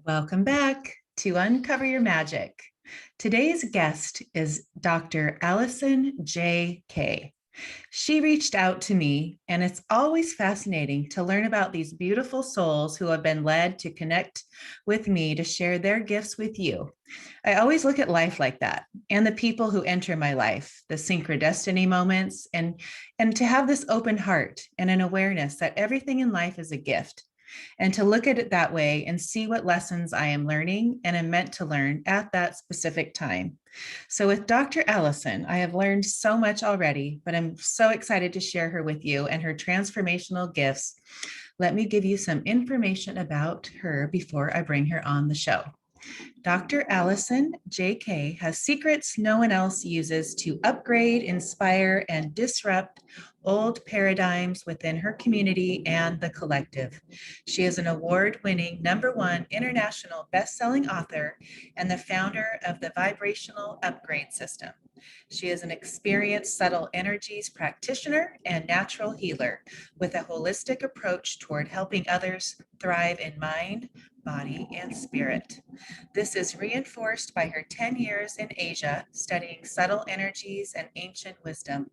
Welcome back to Uncover Your Magic. Today's guest is Dr. Alison J.K. She reached out to me, and it's always fascinating to learn about these beautiful souls who have been led to connect with me to share their gifts with you. I always look at life like that, and the people who enter my life, the synchrodestiny moments, and to have this open heart and an awareness that everything in life is a gift, and to look at it that way and see what lessons I am learning and am meant to learn at that specific time. So, with Dr. Alison, I have learned so much already, but I'm so excited to share her with you and her transformational gifts. Let me give you some information about her before I bring her on the show. Dr. Alison J.K. has secrets no one else uses to upgrade, inspire, and disrupt old paradigms within her community and the collective. She is an award-winning #1 international best-selling author and the founder of the Vibrational Upgrade System. She is an experienced subtle energies practitioner and natural healer with a holistic approach toward helping others thrive in mind, body, and spirit. This is reinforced by her 10 years in Asia studying subtle energies and ancient wisdom.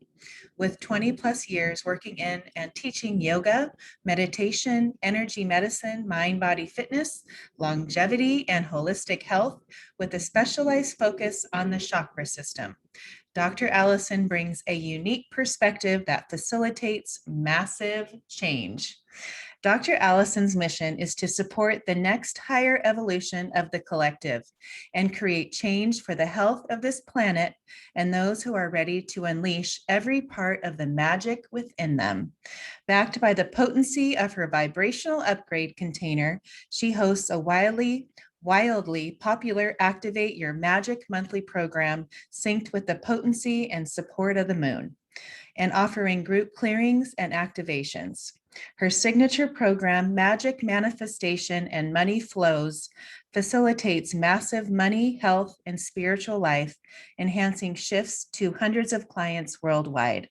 With 20 plus years working in and teaching yoga, meditation, energy medicine, mind body fitness, longevity, and holistic health with a specialized focus on the chakra system. Dr. Alison brings a unique perspective that facilitates massive change. Dr. Allison's mission is to support the next higher evolution of the collective and create change for the health of this planet and those who are ready to unleash every part of the magic within them. Backed by the potency of her vibrational upgrade container, she hosts a wildly popular Activate Your Magic monthly program synced with the potency and support of the moon, and offering group clearings and activations. Her signature program, Magic Manifestation and Money Flows, facilitates massive money, health, and spiritual life, enhancing shifts to hundreds of clients worldwide.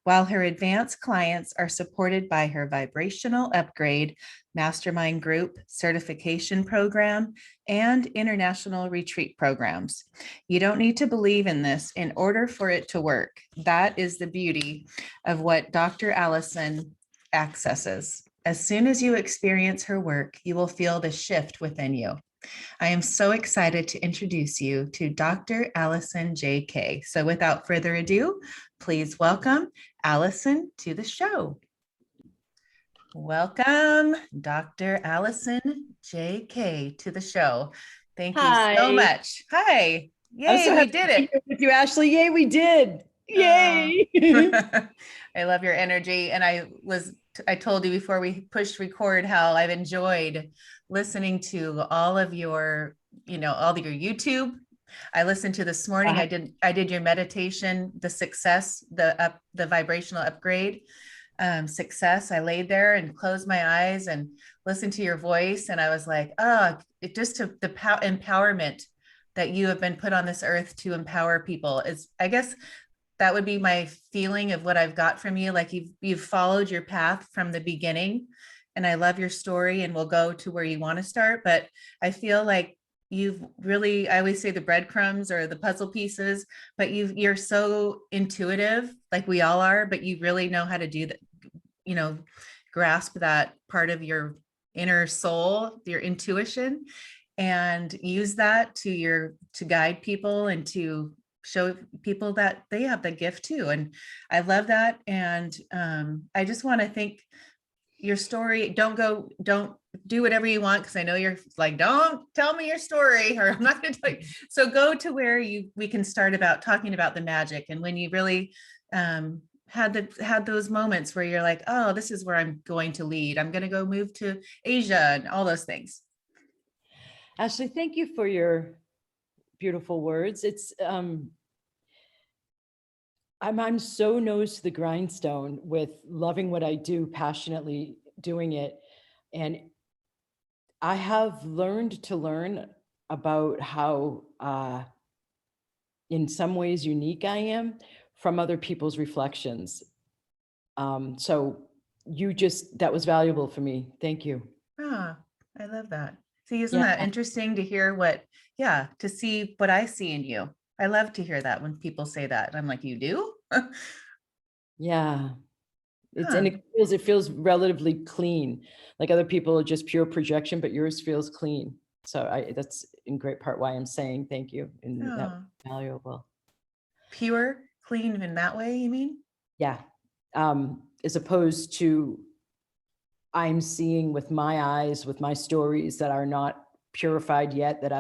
While her advanced clients are supported by her Vibrational Upgrade Mastermind Group certification program and international retreat programs. You don't need to believe in this in order for it to work. That is the beauty of what Dr. Alison accesses. As soon as you experience her work, you will feel the shift within you. I am so excited to introduce you to Dr. Alison J.K. So without further ado, please welcome Alison to the show. Welcome, Dr. Alison J.K. to the show. Thank you so much. Hi. Yay, we did it. With you, Ashley. Yay, we did. Yay. I love your energy. And I told you before we pushed record how I've enjoyed listening to all of your, all of your YouTube. I listened to this morning. I did your meditation, the success, the vibrational upgrade success. I laid there and closed my eyes and listened to your voice. And I was like, it just took the empowerment that you have been put on this earth to empower people. I guess that would be my feeling of what I've got from you. Like you've followed your path from the beginning, and I love your story, and we'll go to where you want to start. But I feel like you've really, I always say the breadcrumbs or the puzzle pieces, but you're so intuitive, like we all are, but you really know how to do that, grasp that part of your inner soul, your intuition, and use that to guide people and to show people that they have the gift too. And I love that. And I just want to think your story, don't do whatever you want, because I know you're like, don't tell me your story, or I'm not going to tell you. So go to where we can start about talking about the magic, and when you really had those moments where you're like, oh, this is where I'm going to lead. I'm going to go move to Asia and all those things. Ashley, thank you for your beautiful words. It's I'm so nose to the grindstone with loving what I do, passionately doing it. And I have learned to learn about how, in some ways, unique I am from other people's reflections. So that was valuable for me. Thank you. I love that. See, isn't Yeah. that interesting to hear yeah, to see what I see in you? I love to hear that when people say that. I'm like, you do? Yeah. And Huh. it feels relatively clean. Like other people are just pure projection, but yours feels clean. So that's in great part why I'm saying thank you, and that was Oh, valuable. pure, clean in that way, you mean? Yeah. As opposed to I'm seeing with my eyes, with my stories that are not purified yet, that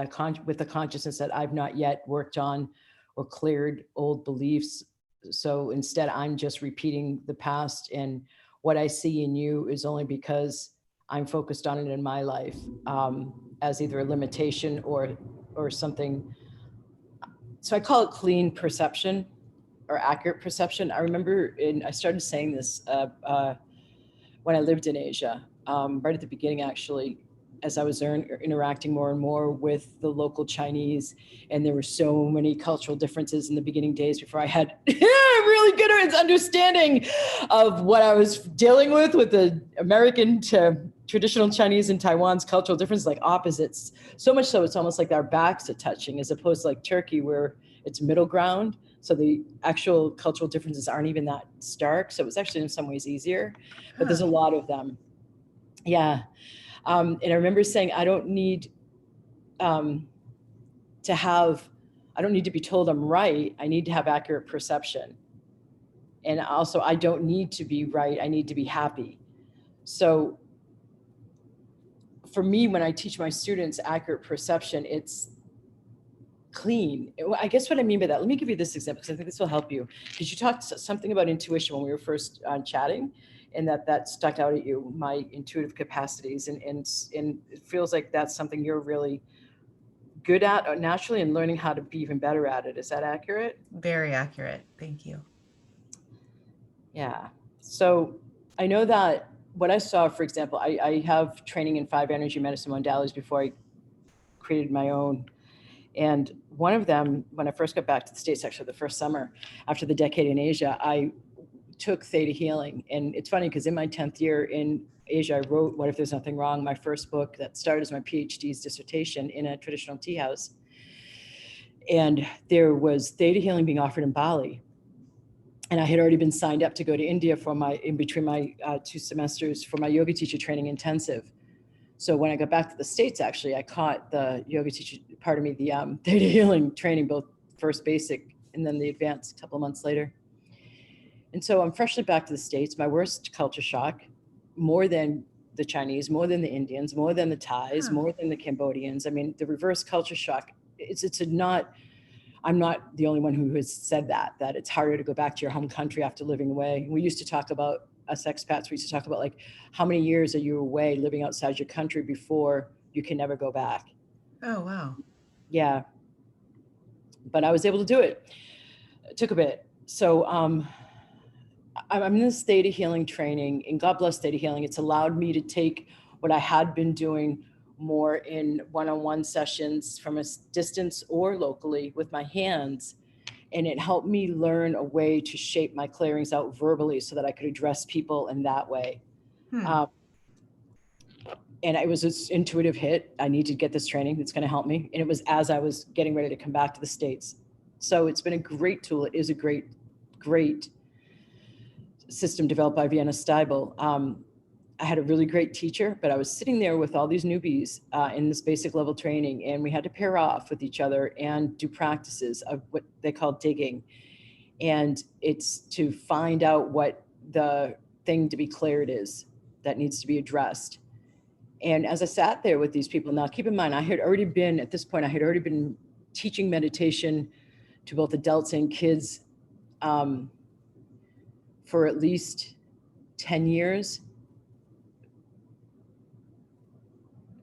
with the consciousness that I've not yet worked on or cleared old beliefs. So instead, I'm just repeating the past, and what I see in you is only because I'm focused on it in my life, as either a limitation or something. So I call it clean perception or accurate perception. I remember I started saying this when I lived in Asia, right at the beginning, actually, as I was interacting more and more with the local Chinese. And there were so many cultural differences in the beginning days before I had really good understanding of what I was dealing with the American to traditional Chinese and Taiwan's cultural differences, like opposites. So much so, it's almost like our backs are touching, as opposed to like Turkey, where it's middle ground. So the actual cultural differences aren't even that stark. So it was actually in some ways easier, but there's Huh. a lot of them. Yeah. And I remember saying, um, to have, I don't need to be told I'm right. I need to have accurate perception. And also, I don't need to be right. I need to be happy. So for me, when I teach my students accurate perception, it's clean. I guess what I mean by that, let me give you this example, because I think this will help you. Because you talked something about intuition when we were first chatting, and that stuck out at you, my intuitive capacities. And it feels like that's something you're really good at naturally, and learning how to be even better at it. Is that accurate? Very accurate. Thank you. Yeah. So I know that what I saw, for example, I have training in 5 energy medicine modalities before I created my own. And one of them, when I first got back to the States, actually the first summer after the decade in Asia, I took theta healing. And it's funny because in my 10th year in Asia, I wrote What If There's Nothing Wrong, my first book that started as my PhD's dissertation in a traditional tea house. And there was theta healing being offered in Bali. And I had already been signed up to go to India in between my 2 semesters for my yoga teacher training intensive. So when I got back to the States, actually, I caught the yoga teacher, the theta healing training, both first basic and then the advanced a couple of months later. And so I'm freshly back to the States, my worst culture shock, more than the Chinese, more than the Indians, more than the Thais, Huh. more than the Cambodians. I mean, the reverse culture shock, I'm not the only one who has said that it's harder to go back to your home country after living away. We used to talk about, us expats, we used to talk about like, how many years are you away living outside your country before you can never go back? Oh, wow. Yeah. But I was able to do it. It took a bit. So I'm in this theta healing training, and God bless theta healing. It's allowed me to take what I had been doing more in one-on-one sessions from a distance or locally with my hands. And it helped me learn a way to shape my clearings out verbally so that I could address people in that way. Hmm. Um, and it was this intuitive hit. I need to get this training that's going to help me. And it was as I was getting ready to come back to the States. So it's been a great tool. It is a great system developed by Vienna Steibel. I had a really great teacher, but I was sitting there with all these newbies in this basic level training, and we had to pair off with each other and do practices of what they call digging. And it's to find out what the thing to be cleared is that needs to be addressed. And as I sat there with these people, now keep in mind, I had already been teaching meditation to both adults and kids for at least 10 years,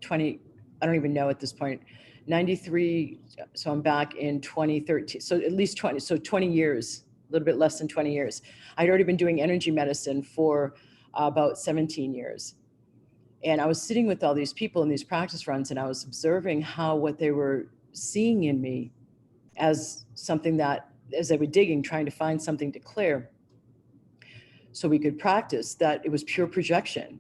20, I don't even know at this point, 93. So I'm back in 2013. So at least 20 years, a little bit less than 20 years. I'd already been doing energy medicine for about 17 years. And I was sitting with all these people in these practice runs, and I was observing how what they were seeing in me as something that, as they were digging, trying to find something to clear so we could practice, that it was pure projection,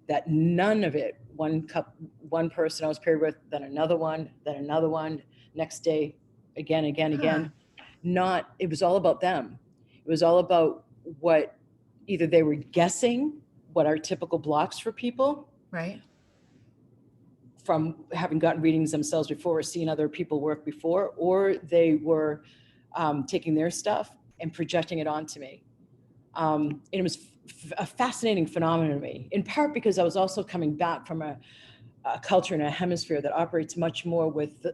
that none of it one person I was paired with, then another one, next day, again. Huh. It was all about them. It was all about what either they were guessing what are typical blocks for people Right. from having gotten readings themselves before or seen other people work before, or they were taking their stuff and projecting it onto me. And it was a fascinating phenomenon to me, in part because I was also coming back from a culture and a hemisphere that operates much more with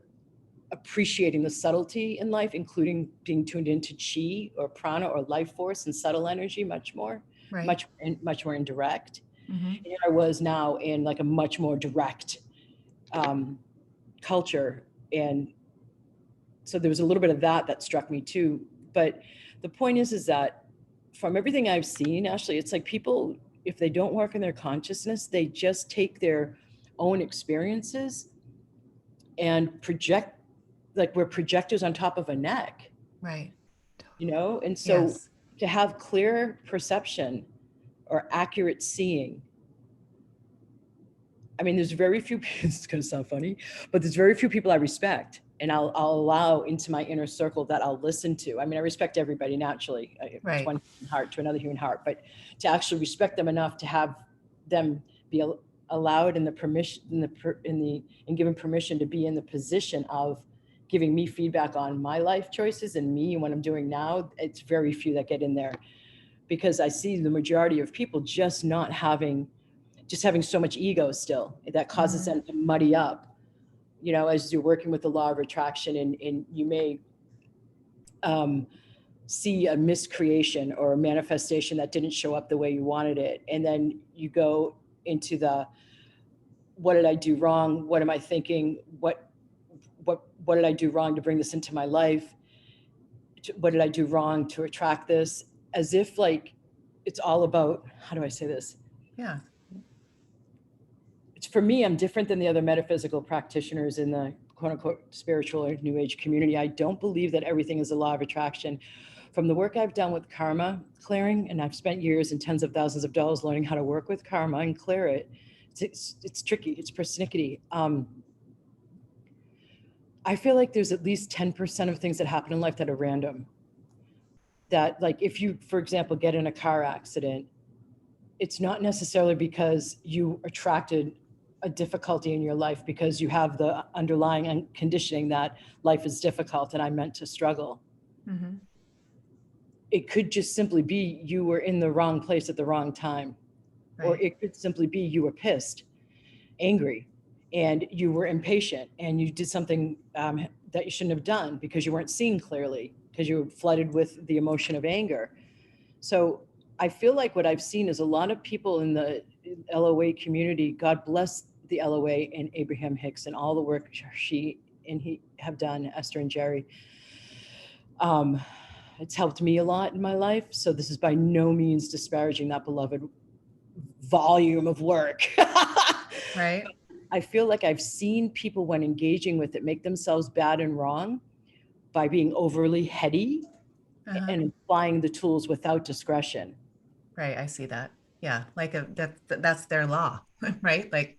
appreciating the subtlety in life, including being tuned into chi or prana or life force and subtle energy much more, Right. much more indirect. Mm-hmm. And here I was now in like a much more direct culture. And so there was a little bit of that struck me too. But the point is that from everything I've seen, Ashley, it's like people, if they don't work in their consciousness, they just take their own experiences and project, like we're projectors on top of a neck, Right. and so Yes. to have clear perception or accurate seeing, I mean, there's very few, it's going to sound funny, but there's very few people I respect and I'll allow into my inner circle that I'll listen to. I mean, I respect everybody naturally. It's Right. one human heart to another human heart, but to actually respect them enough to have them be allowed in the permission, and given permission to be in the position of giving me feedback on my life choices and me and what I'm doing now. It's very few that get in there, because I see the majority of people just having so much ego still that causes Mm-hmm. them to muddy up, as you're working with the law of attraction, and you may see a miscreation or a manifestation that didn't show up the way you wanted it. And then you go into what did I do wrong? What am I thinking? What did I do wrong to bring this into my life? What did I do wrong to attract this? As if like it's all about, how do I say this? Yeah. It's, for me, I'm different than the other metaphysical practitioners in the quote unquote spiritual or new age community. I don't believe that everything is a law of attraction. From the work I've done with karma clearing, and I've spent years and tens of thousands of dollars learning how to work with karma and clear it. It's tricky. It's persnickety. I feel like there's at least 10% of things that happen in life that are random. That, like, if you, for example, get in a car accident, it's not necessarily because you attracted a difficulty in your life, because you have the underlying conditioning that life is difficult and I'm meant to struggle. Mm-hmm. It could just simply be you were in the wrong place at the wrong time. Or Right. it could simply be you were pissed, angry, and you were impatient and you did something that you shouldn't have done because you weren't seeing clearly, because you were flooded with the emotion of anger. So I feel like what I've seen is a lot of people in the LOA community, God bless the LOA and Abraham Hicks and all the work she and he have done, Esther and Jerry. It's helped me a lot in my life. So this is by no means disparaging that beloved volume of work. Right. I feel like I've seen people, when engaging with it, make themselves bad and wrong by being overly heady Uh-huh. and applying the tools without discretion. Right. I see that. Yeah. Like that's their law, right? Like,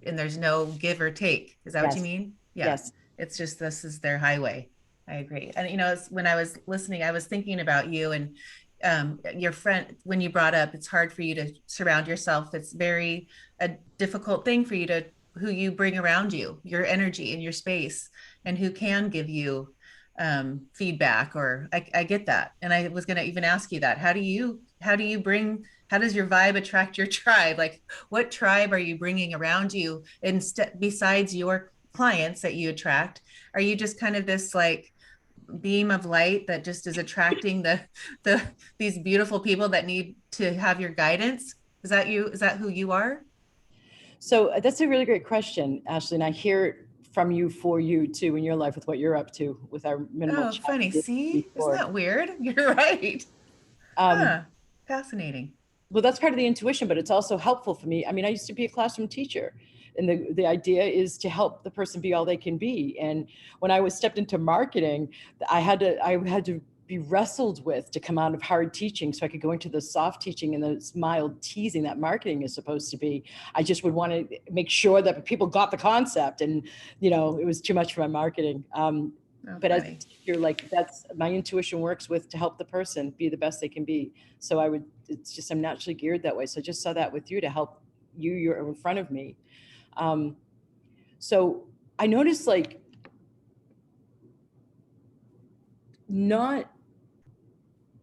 and there's no give or take. Is that what you Yes. mean? Yeah. Yes. It's just, this is their highway. I agree. And when I was listening, I was thinking about you and your friend. When you brought up, it's hard for you to surround yourself. It's very a difficult thing for you to, who you bring around you, your energy in your space, and who can give you feedback. Or I get that. And I was going to even ask you that. How does your vibe attract your tribe? Like, what tribe are you bringing around you, instead, besides your clients that you attract? Are you just kind of this like beam of light that just is attracting the these beautiful people that need to have your guidance? Is that you? Is that who you are? So that's a really great question, Ashley. And I hear it from you, for you too, in your life with what you're up to with our minimal Oh, chat funny. See, isn't before. that weird? You're right. Um, Huh. Fascinating. well, that's part of the intuition, but it's also helpful for me. I mean, I used to be a classroom teacher, and the idea is to help the person be all they can be. And when I was stepped into marketing, I had to be wrestled with to come out of hard teaching so I could go into the soft teaching and the mild teasing that marketing is supposed to be. I just would want to make sure that people got the concept, and, you know, it was too much for my marketing. But as a Okay. teacher, like, that's my intuition works with to help the person be the best they can be. So it's just, I'm naturally geared that way. So I just saw that with you to help you, you're in front of me. So I noticed, like, not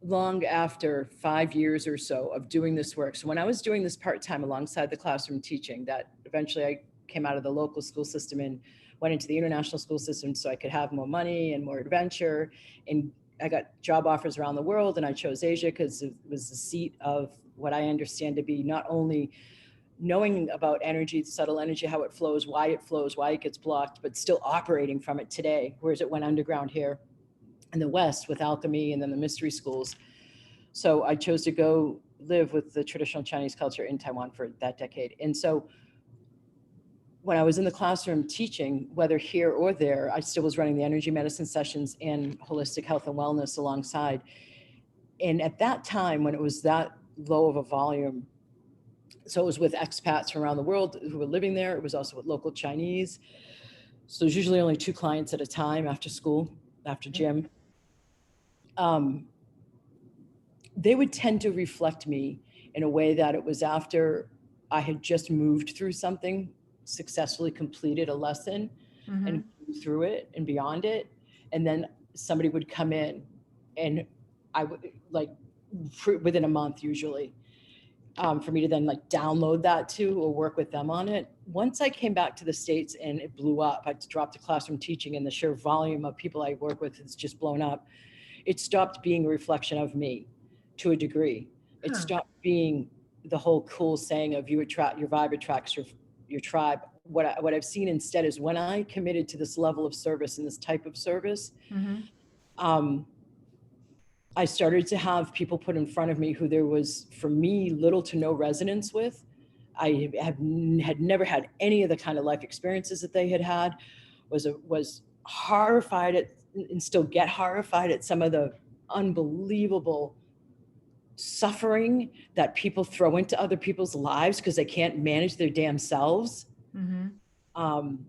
long after 5 years or so of doing this work. So when I was doing this part-time alongside the classroom teaching, that eventually I came out of the local school system and went into the international school system so I could have more money and more adventure. And I got job offers around the world, and I chose Asia because it was the seat of what I understand to be not only knowing about energy, subtle energy, how it flows, why it gets blocked, but still operating from it today, whereas it went underground here in the West with alchemy and then the mystery schools. So I chose to go live with the traditional Chinese culture in Taiwan for that decade. And so when I was in the classroom teaching, whether here or there, I still was running the energy medicine sessions and holistic health and wellness alongside. And at that time, when it was that low of a volume, so it was with expats from around the world who were living there. It was also with local Chinese. So there's usually only 2 clients at a time after school, after gym. They would tend to reflect me in a way that it was after I had just moved through something, successfully completed a lesson and through it and beyond it. And then somebody would come in, and I would, like, within a month usually, for me to then, like, download that to or work with them on it. Once I came back to the States and it blew up, I dropped the classroom teaching and the sheer volume of people I work with has just blown up. It stopped being a reflection of me to a degree. It Huh. stopped being the whole cool saying of you attract, your vibe attracts your tribe. What I've seen instead is when I committed to this level of service and this type of service, Mm-hmm. um, I started to have people put in front of me who there was, for me, little to no resonance with. Had never had any of the kind of life experiences that they had had. Was horrified at, and still get horrified at, some of the unbelievable suffering that people throw into other people's lives because they can't manage their damn selves. Mm-hmm. Um,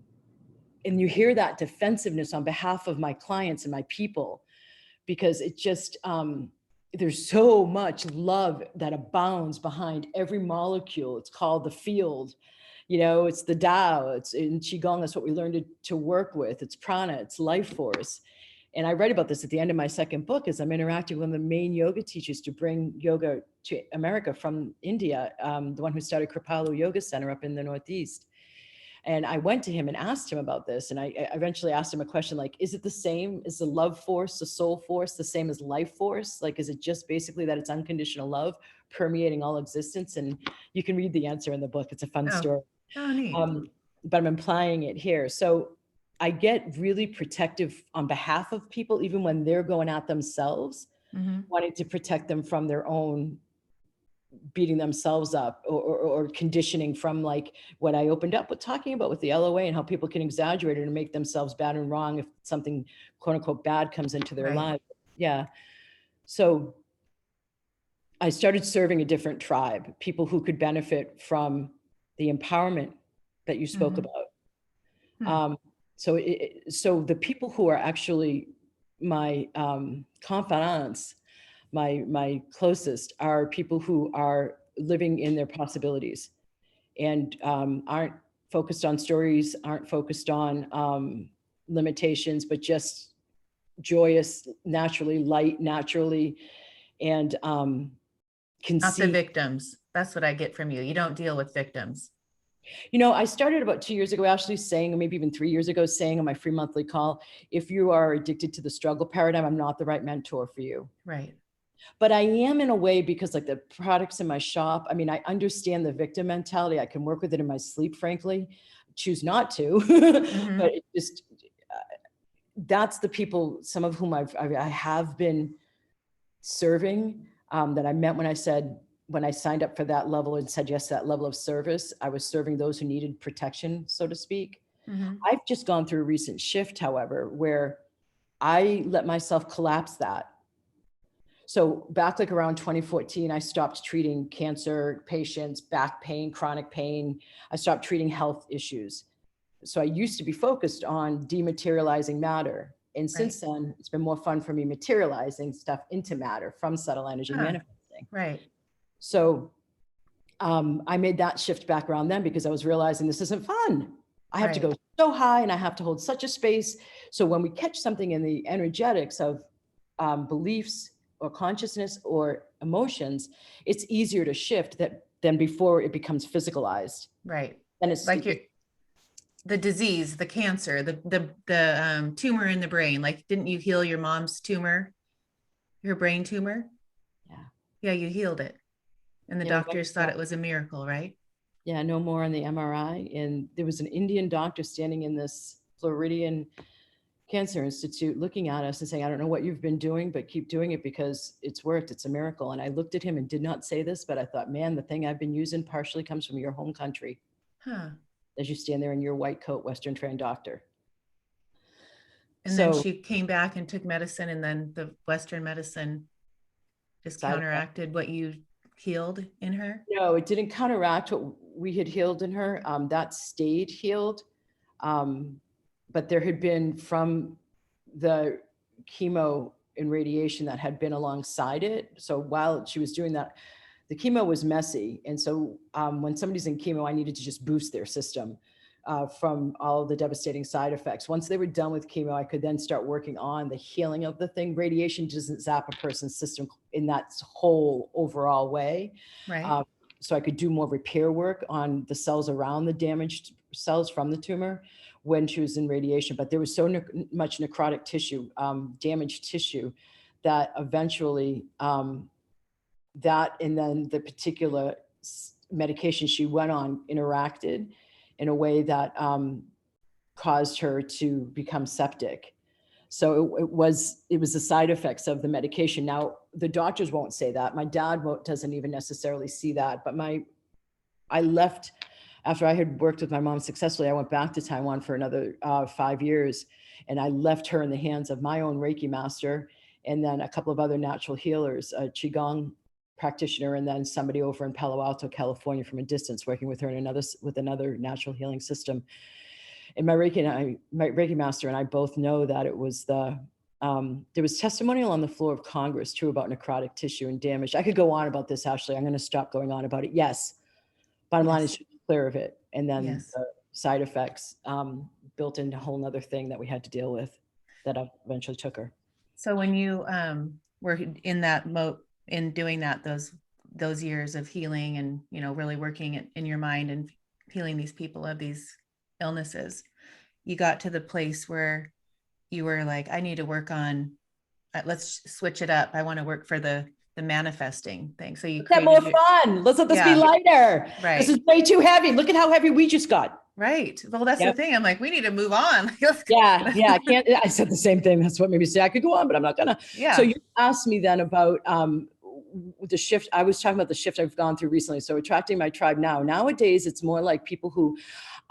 and you hear that defensiveness on behalf of my clients and my people, because it just, there's so much love that abounds behind every molecule. It's called the field. You know, it's the Tao. It's in Qigong. That's what we learned to work with. It's prana. It's life force. And I write about this at the end of my second book as I'm interacting with one of the main yoga teachers to bring yoga to America from India, the one who started Kripalu Yoga Center up in the Northeast. And I went to him and asked him about this. And I eventually asked him a question like, is it the same? Is the love force, the soul force, the same as life force? Like, is it just basically that it's unconditional love permeating all existence? And you can read the answer in the book. It's a fun Oh, story. oh, neat. But I'm implying it here. So I get really protective on behalf of people, even when they're going at themselves, Mm-hmm. wanting to protect them from their own beating themselves up, or conditioning from, like, what I opened up with talking about with the LOA and how people can exaggerate it and make themselves bad and wrong if something quote unquote bad comes into their Right. life. Yeah. So I started serving a different tribe, people who could benefit from the empowerment that you spoke Mm-hmm. about. Hmm. Um, so the people who are actually my confidants, my closest, are people who are living in their possibilities and aren't focused on stories, aren't focused on limitations, but just joyous, naturally, light, naturally, and can Not the see. victims. That's what I get from you. You don't deal with victims. You know, I started about 2 years ago, actually saying, or maybe even 3 years ago, saying on my free monthly call, if you are addicted to the struggle paradigm, I'm not the right mentor for you. Right. But I am, in a way, because, like, the products in my shop, I mean, I understand the victim mentality. I can work with it in my sleep, frankly. Choose not to, Mm-hmm. but it just, that's the people, some of whom I have been serving, that I meant when I said, when I signed up for that level and said yes to that level of service, I was serving those who needed protection, so to speak. Mm-hmm. I've just gone through a recent shift, however, where I let myself collapse that. So back like around 2014, I stopped treating cancer patients, back pain, chronic pain. I stopped treating health issues. So I used to be focused on dematerializing matter. And Right. since then, it's been more fun for me materializing stuff into matter from subtle energy Huh. manifesting. Right. So I made that shift back around then because I was realizing this isn't fun. I have to Right. go so high and I have to hold such a space. So when we catch something in the energetics of beliefs or consciousness or emotions, it's easier to shift that than before it becomes physicalized. Right. And it's Like the disease, the cancer, the tumor in the brain. Like, didn't you heal your mom's tumor, your brain tumor? yeah, Yeah, you healed it. And the yeah, we doctors thought it was a miracle, right? yeah, no more on the MRI. And there was an Indian doctor standing in this Floridian Cancer Institute looking at us and saying, I don't know what you've been doing, but keep doing it because it's worked. It's a miracle. And I looked at him and did not say this, but I thought, man, the thing I've been using partially comes from your home country Huh. as you stand there in your white coat, Western trained doctor. And then So she came back and took medicine, and then the Western medicine just side effect. counteracted what you healed in her. No, it didn't counteract what we had healed in her. That stayed healed. Um, but there had been from the chemo and radiation that had been alongside it. So while she was doing that, the chemo was messy. And so when somebody's in chemo, I needed to just boost their system from all of the devastating side effects. Once they were done with chemo, I could then start working on the healing of the thing. Radiation doesn't zap a person's system in that whole overall way. Right. Um, so I could do more repair work on the cells around the damaged cells from the tumor when she was in radiation. But there was so much necrotic tissue, damaged tissue, that eventually that and then the particular medication she went on interacted in a way that caused her to become septic. So it was the side effects of the medication. Now the doctors won't say that. My dad doesn't even necessarily see that. But I left after I had worked with my mom successfully. I went back to Taiwan for another 5 years, and I left her in the hands of my own Reiki master, and then a couple of other natural healers, a Qigong practitioner, and then somebody over in Palo Alto, California, from a distance, working with her in another natural healing system. And my Reiki master and I both know that it was there was testimonial on the floor of Congress too about necrotic tissue and damage. I could go on about this, Ashley. I'm going to stop going on about it. Yes. Bottom line is Yes. clear of it. And then Yes. the side effects built into a whole nother thing that we had to deal with that eventually took her. So when you were in that mode, in doing that, those years of healing and, really working in your mind and healing these people of these illnesses, you got to the place where you were like, I need to work on, let's switch it up. I want to work for the manifesting thing. So you Make that more created fun. Let's let this be yeah, lighter. This is right. way too heavy. Look at how heavy we just got. Right. Well, that's the Yep. thing. I'm like, we need to move on. Yeah, yeah. I said the same thing. That's what made me say I could go on, but I'm not gonna. So Yeah. you asked me then about the shift. I was talking about the shift I've gone through recently. So attracting my tribe now. Nowadays, it's more like people who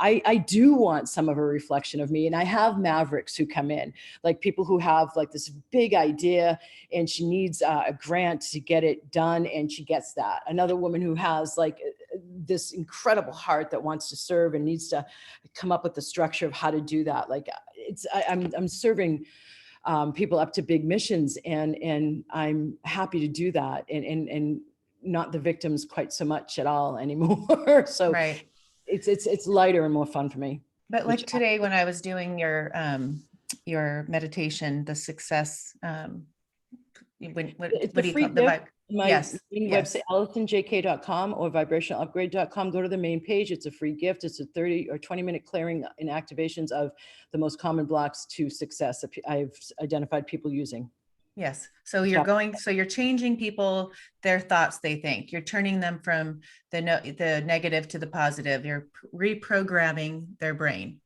I do want some of a reflection of me. And I have mavericks who come in, like people who have like this big idea and she needs a grant to get it done. And she gets that. Another woman who has like this incredible heart that wants to serve and needs to come up with the structure of how to do that. Like I'm serving people up to big missions, and I'm happy to do that, and not the victims quite so much at all anymore. So Right. it's lighter and more fun for me. But Which like today, when I was doing your meditation, the success, it's what a do you free call it? The gift. vibe? My Yes. main website, Yes. AlisonJK.com or vibrationalupgrade.com. Go to the main page. It's a free gift. It's a 30 or 20-minute clearing and activations of the most common blocks to success that I've identified people using. Yes. So Stop. you're changing people, their thoughts, they think. You're turning them from the negative to the positive. You're reprogramming their brain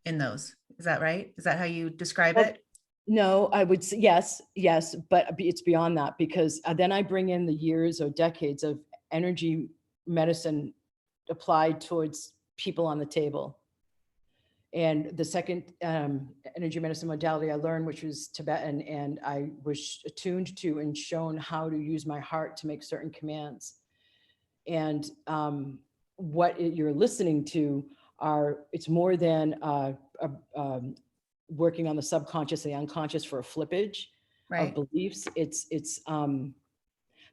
in those. Is that right? Is that how you describe Well, it? no, I would say yes, yes, but it's beyond that because then I bring in the years or decades of energy medicine applied towards people on the table. And the second energy medicine modality I learned, which was Tibetan, and I was attuned to and shown how to use my heart to make certain commands. And what you're listening to it's more than working on the subconscious and the unconscious for a flippage of Right. beliefs.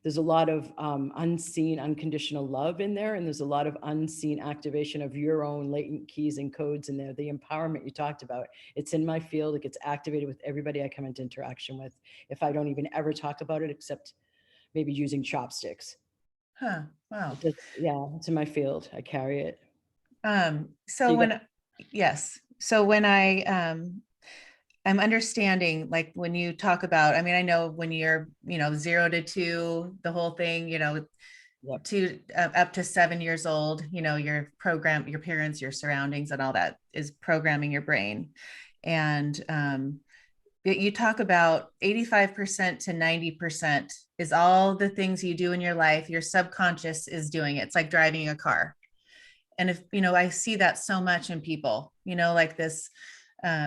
There's a lot of unseen, unconditional love in there. And there's a lot of unseen activation of your own latent keys and codes in there. The empowerment you talked about, it's in my field. It gets activated with everybody I come into interaction with. If I don't even ever talk about it, except maybe using chopsticks. Huh. Wow. Yeah, it's in my field. I carry it. So yes. So when I'm understanding, like when you talk about, I mean, I know when you're, 0 to 2, the whole thing, Yep. to up to 7 years old, your program, your parents, your surroundings, and all that is programming your brain. And you talk about 85% to 90% is all the things you do in your life. Your subconscious is doing it. It's like driving a car. And if, I see that so much in people, like this,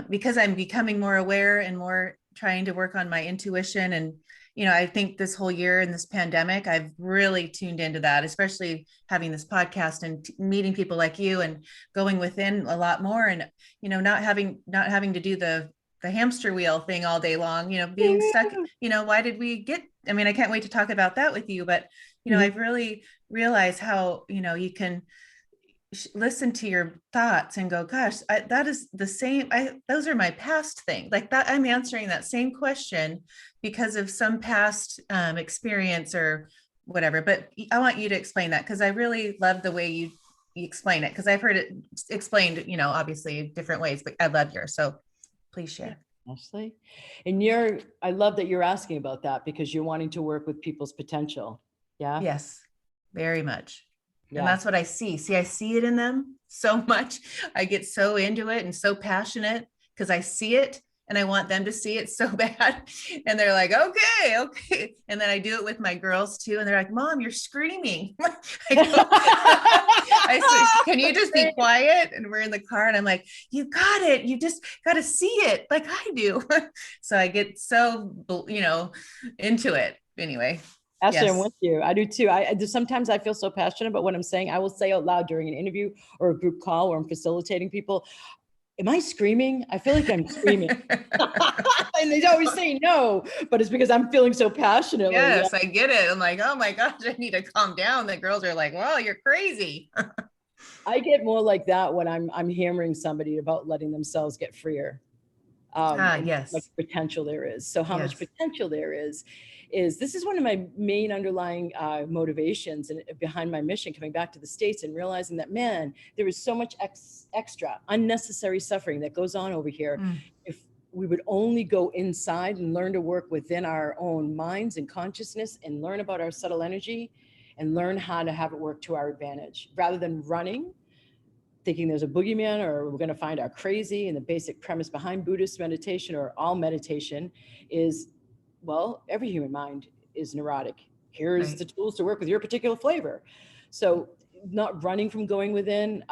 because I'm becoming more aware and more trying to work on my intuition. And, I think this whole year in this pandemic, I've really tuned into that, especially having this podcast and meeting people like you and going within a lot more. And, not having to do the hamster wheel thing all day long, being stuck, why did we get, I mean, I can't wait to talk about that with you, but, I've really realized how, you can listen to your thoughts and go, gosh, that is the same. Those are my past things like that. I'm answering that same question because of some past experience or whatever. But I want you to explain that, because I really love the way you explain it, because I've heard it explained, obviously different ways, but I love yours. So please share. Ashley, and I love that you're asking about that, because you're wanting to work with people's potential. Yeah. Yes, very much. Yeah. And that's what I see. I see it in them so much. I get so into it and so passionate because I see it and I want them to see it so bad. And they're like, okay. And then I do it with my girls too. And they're like, Mom, you're screaming. I say, can you just be quiet? And we're in the car and I'm like, you got it. You just got to see it like I do. So I get so, into it anyway. Ashley, Yes. I'm with you. I do too. Sometimes I feel so passionate about what I'm saying. I will say out loud during an interview or a group call where I'm facilitating people, am I screaming? I feel like I'm screaming. And they always say no, but it's because I'm feeling so passionately. Yes, yeah. I get it. I'm like, oh my gosh, I need to calm down. The girls are like, well, you're crazy. I get more like that when I'm hammering somebody about letting themselves get freer. And yes. how much potential there is. So how much potential there is this is one of my main underlying motivations and behind my mission coming back to the States and realizing that, man, there is so much extra unnecessary suffering that goes on over here. If we would only go inside and learn to work within our own minds and consciousness and learn about our subtle energy and learn how to have it work to our advantage rather than running, thinking there's a boogeyman or we're going to find our crazy. And the basic premise behind Buddhist meditation or all meditation is, well, every human mind is neurotic. Here's the tools to work with your particular flavor. So not running from going within,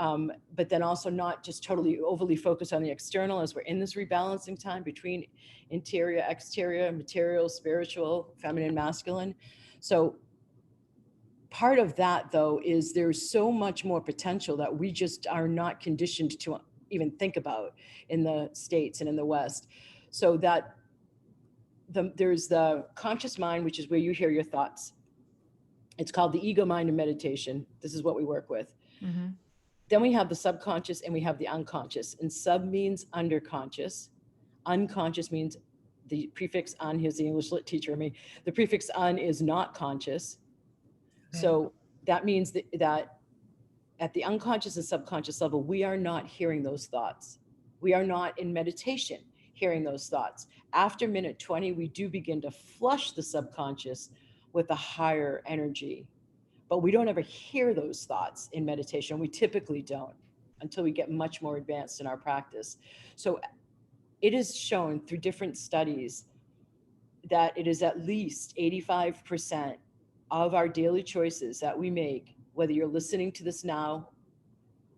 but then also not just totally overly focused on the external as we're in this rebalancing time between interior, exterior, material, spiritual, feminine, masculine. So part of that, though, is there's so much more potential that we just are not conditioned to even think about in the States and in the West. So that there's the conscious mind, which is where you hear your thoughts. It's called the ego mind in meditation. This is what we work with. Mm-hmm. Then we have the subconscious and we have the unconscious. And sub means underconscious. Unconscious means the prefix un. Here's the English lit teacher in me. The prefix un is not conscious. So that means that at the unconscious and subconscious level, we are not hearing those thoughts. We are not in meditation hearing those thoughts. After minute 20, we do begin to flush the subconscious with a higher energy, but we don't ever hear those thoughts in meditation. We typically don't until we get much more advanced in our practice. So it is shown through different studies that it is at least 85% of our daily choices that we make, whether you're listening to this now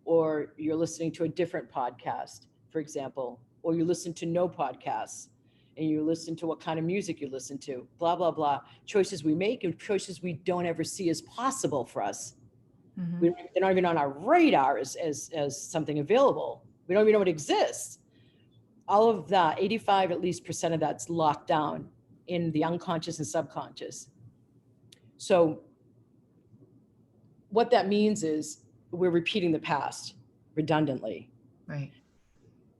or you're listening to a different podcast, for example, or you listen to no podcasts, and you listen to what kind of music you listen to, blah, blah, blah. Choices we make and choices we don't ever see as possible for us. Mm-hmm. They're not even on our radar as something available. We don't even know it exists. All of that, 85 at least percent of that's locked down in the unconscious and subconscious. So what that means is we're repeating the past redundantly. Right.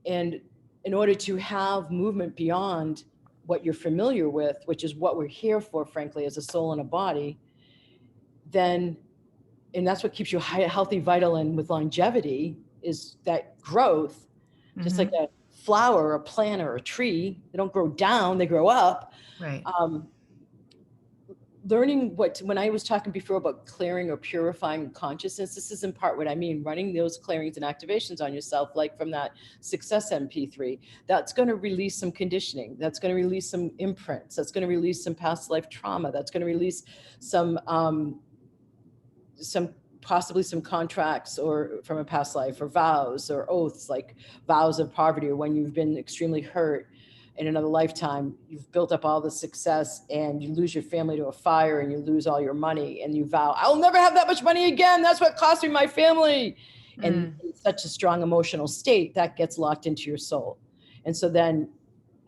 And in order to have movement beyond what you're familiar with, which is what we're here for, frankly, as a soul and a body, then, and that's what keeps you healthy, vital, and with longevity, is that growth. Just like Mm-hmm. a flower, a plant, or a tree, they don't grow down, they grow up. Right. Learning when I was talking before about clearing or purifying consciousness, this is in part what I mean, running those clearings and activations on yourself, like from that success MP3, that's going to release some conditioning. That's going to release some imprints. That's going to release some past life trauma. That's going to release some possibly some contracts or from a past life, or vows or oaths, like vows of poverty, or when you've been extremely hurt in another lifetime, you've built up all the success and you lose your family to a fire and you lose all your money and you vow, I'll never have that much money again. That's what cost me my family. And in such a strong emotional state that gets locked into your soul. And so then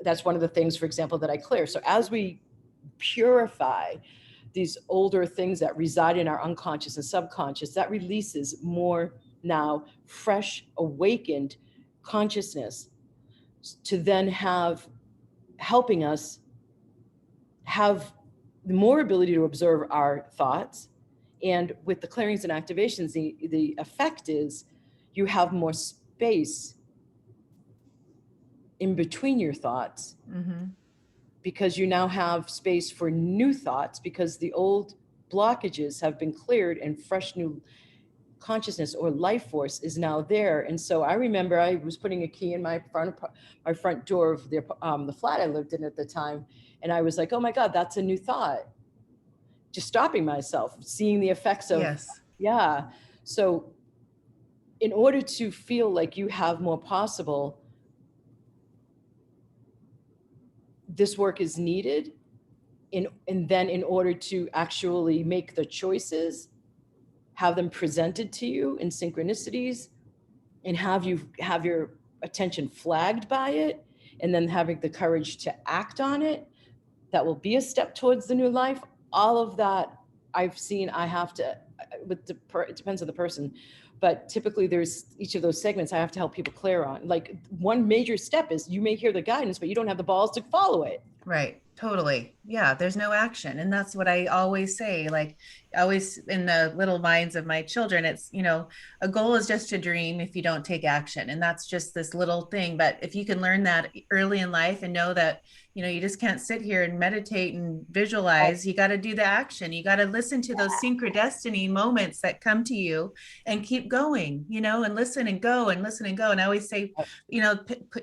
that's one of the things, for example, that I clear. So as we purify these older things that reside in our unconscious and subconscious, that releases more now fresh, awakened consciousness to then have helping us have more ability to observe our thoughts. And with the clearings and activations, the effect is you have more space in between your thoughts, because you now have space for new thoughts, because the old blockages have been cleared and fresh new consciousness or life force is now there. And so I remember I was putting a key in my front door of the flat I lived in at the time. And I was like, oh my God, that's a new thought. Just stopping myself, seeing the effects of, Yes. yeah. So in order to feel like you have more possible, this work is needed. And then in order to actually make the choices, have them presented to you in synchronicities, and have your attention flagged by it, and then having the courage to act on it, that will be a step towards the new life. All of that I've seen, I have to, it depends on the person, but typically there's each of those segments I have to help people clear on. Like one major step is you may hear the guidance, but you don't have the balls to follow it. Right. Totally. Yeah. There's no action. And that's what I always say. Like, always in the little minds of my children, it's, a goal is just a dream if you don't take action. And that's just this little thing. But if you can learn that early in life and know that, you just can't sit here and meditate and visualize, you got to do the action. You got to listen to those synchrodestiny moments that come to you and keep going, and listen and go and listen and go. And I always say,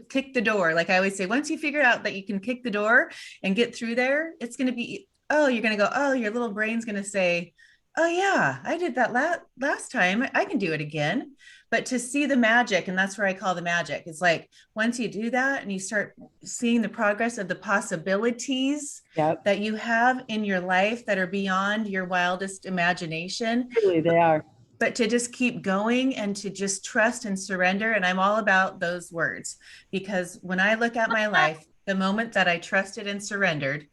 kick the door. Like I always say, once you figure out that you can kick the door and get through there, it's going to be, you're going to go, your little brain's going to say, oh yeah, I did that last time. I can do it again. But to see the magic, and that's where I call the magic. It's like, once you do that and you start seeing the progress of the possibilities that you have in your life that are beyond your wildest imagination. Really, they are. But to just keep going and to just trust and surrender. And I'm all about those words, because when I look at my life, the moment that I trusted and surrendered,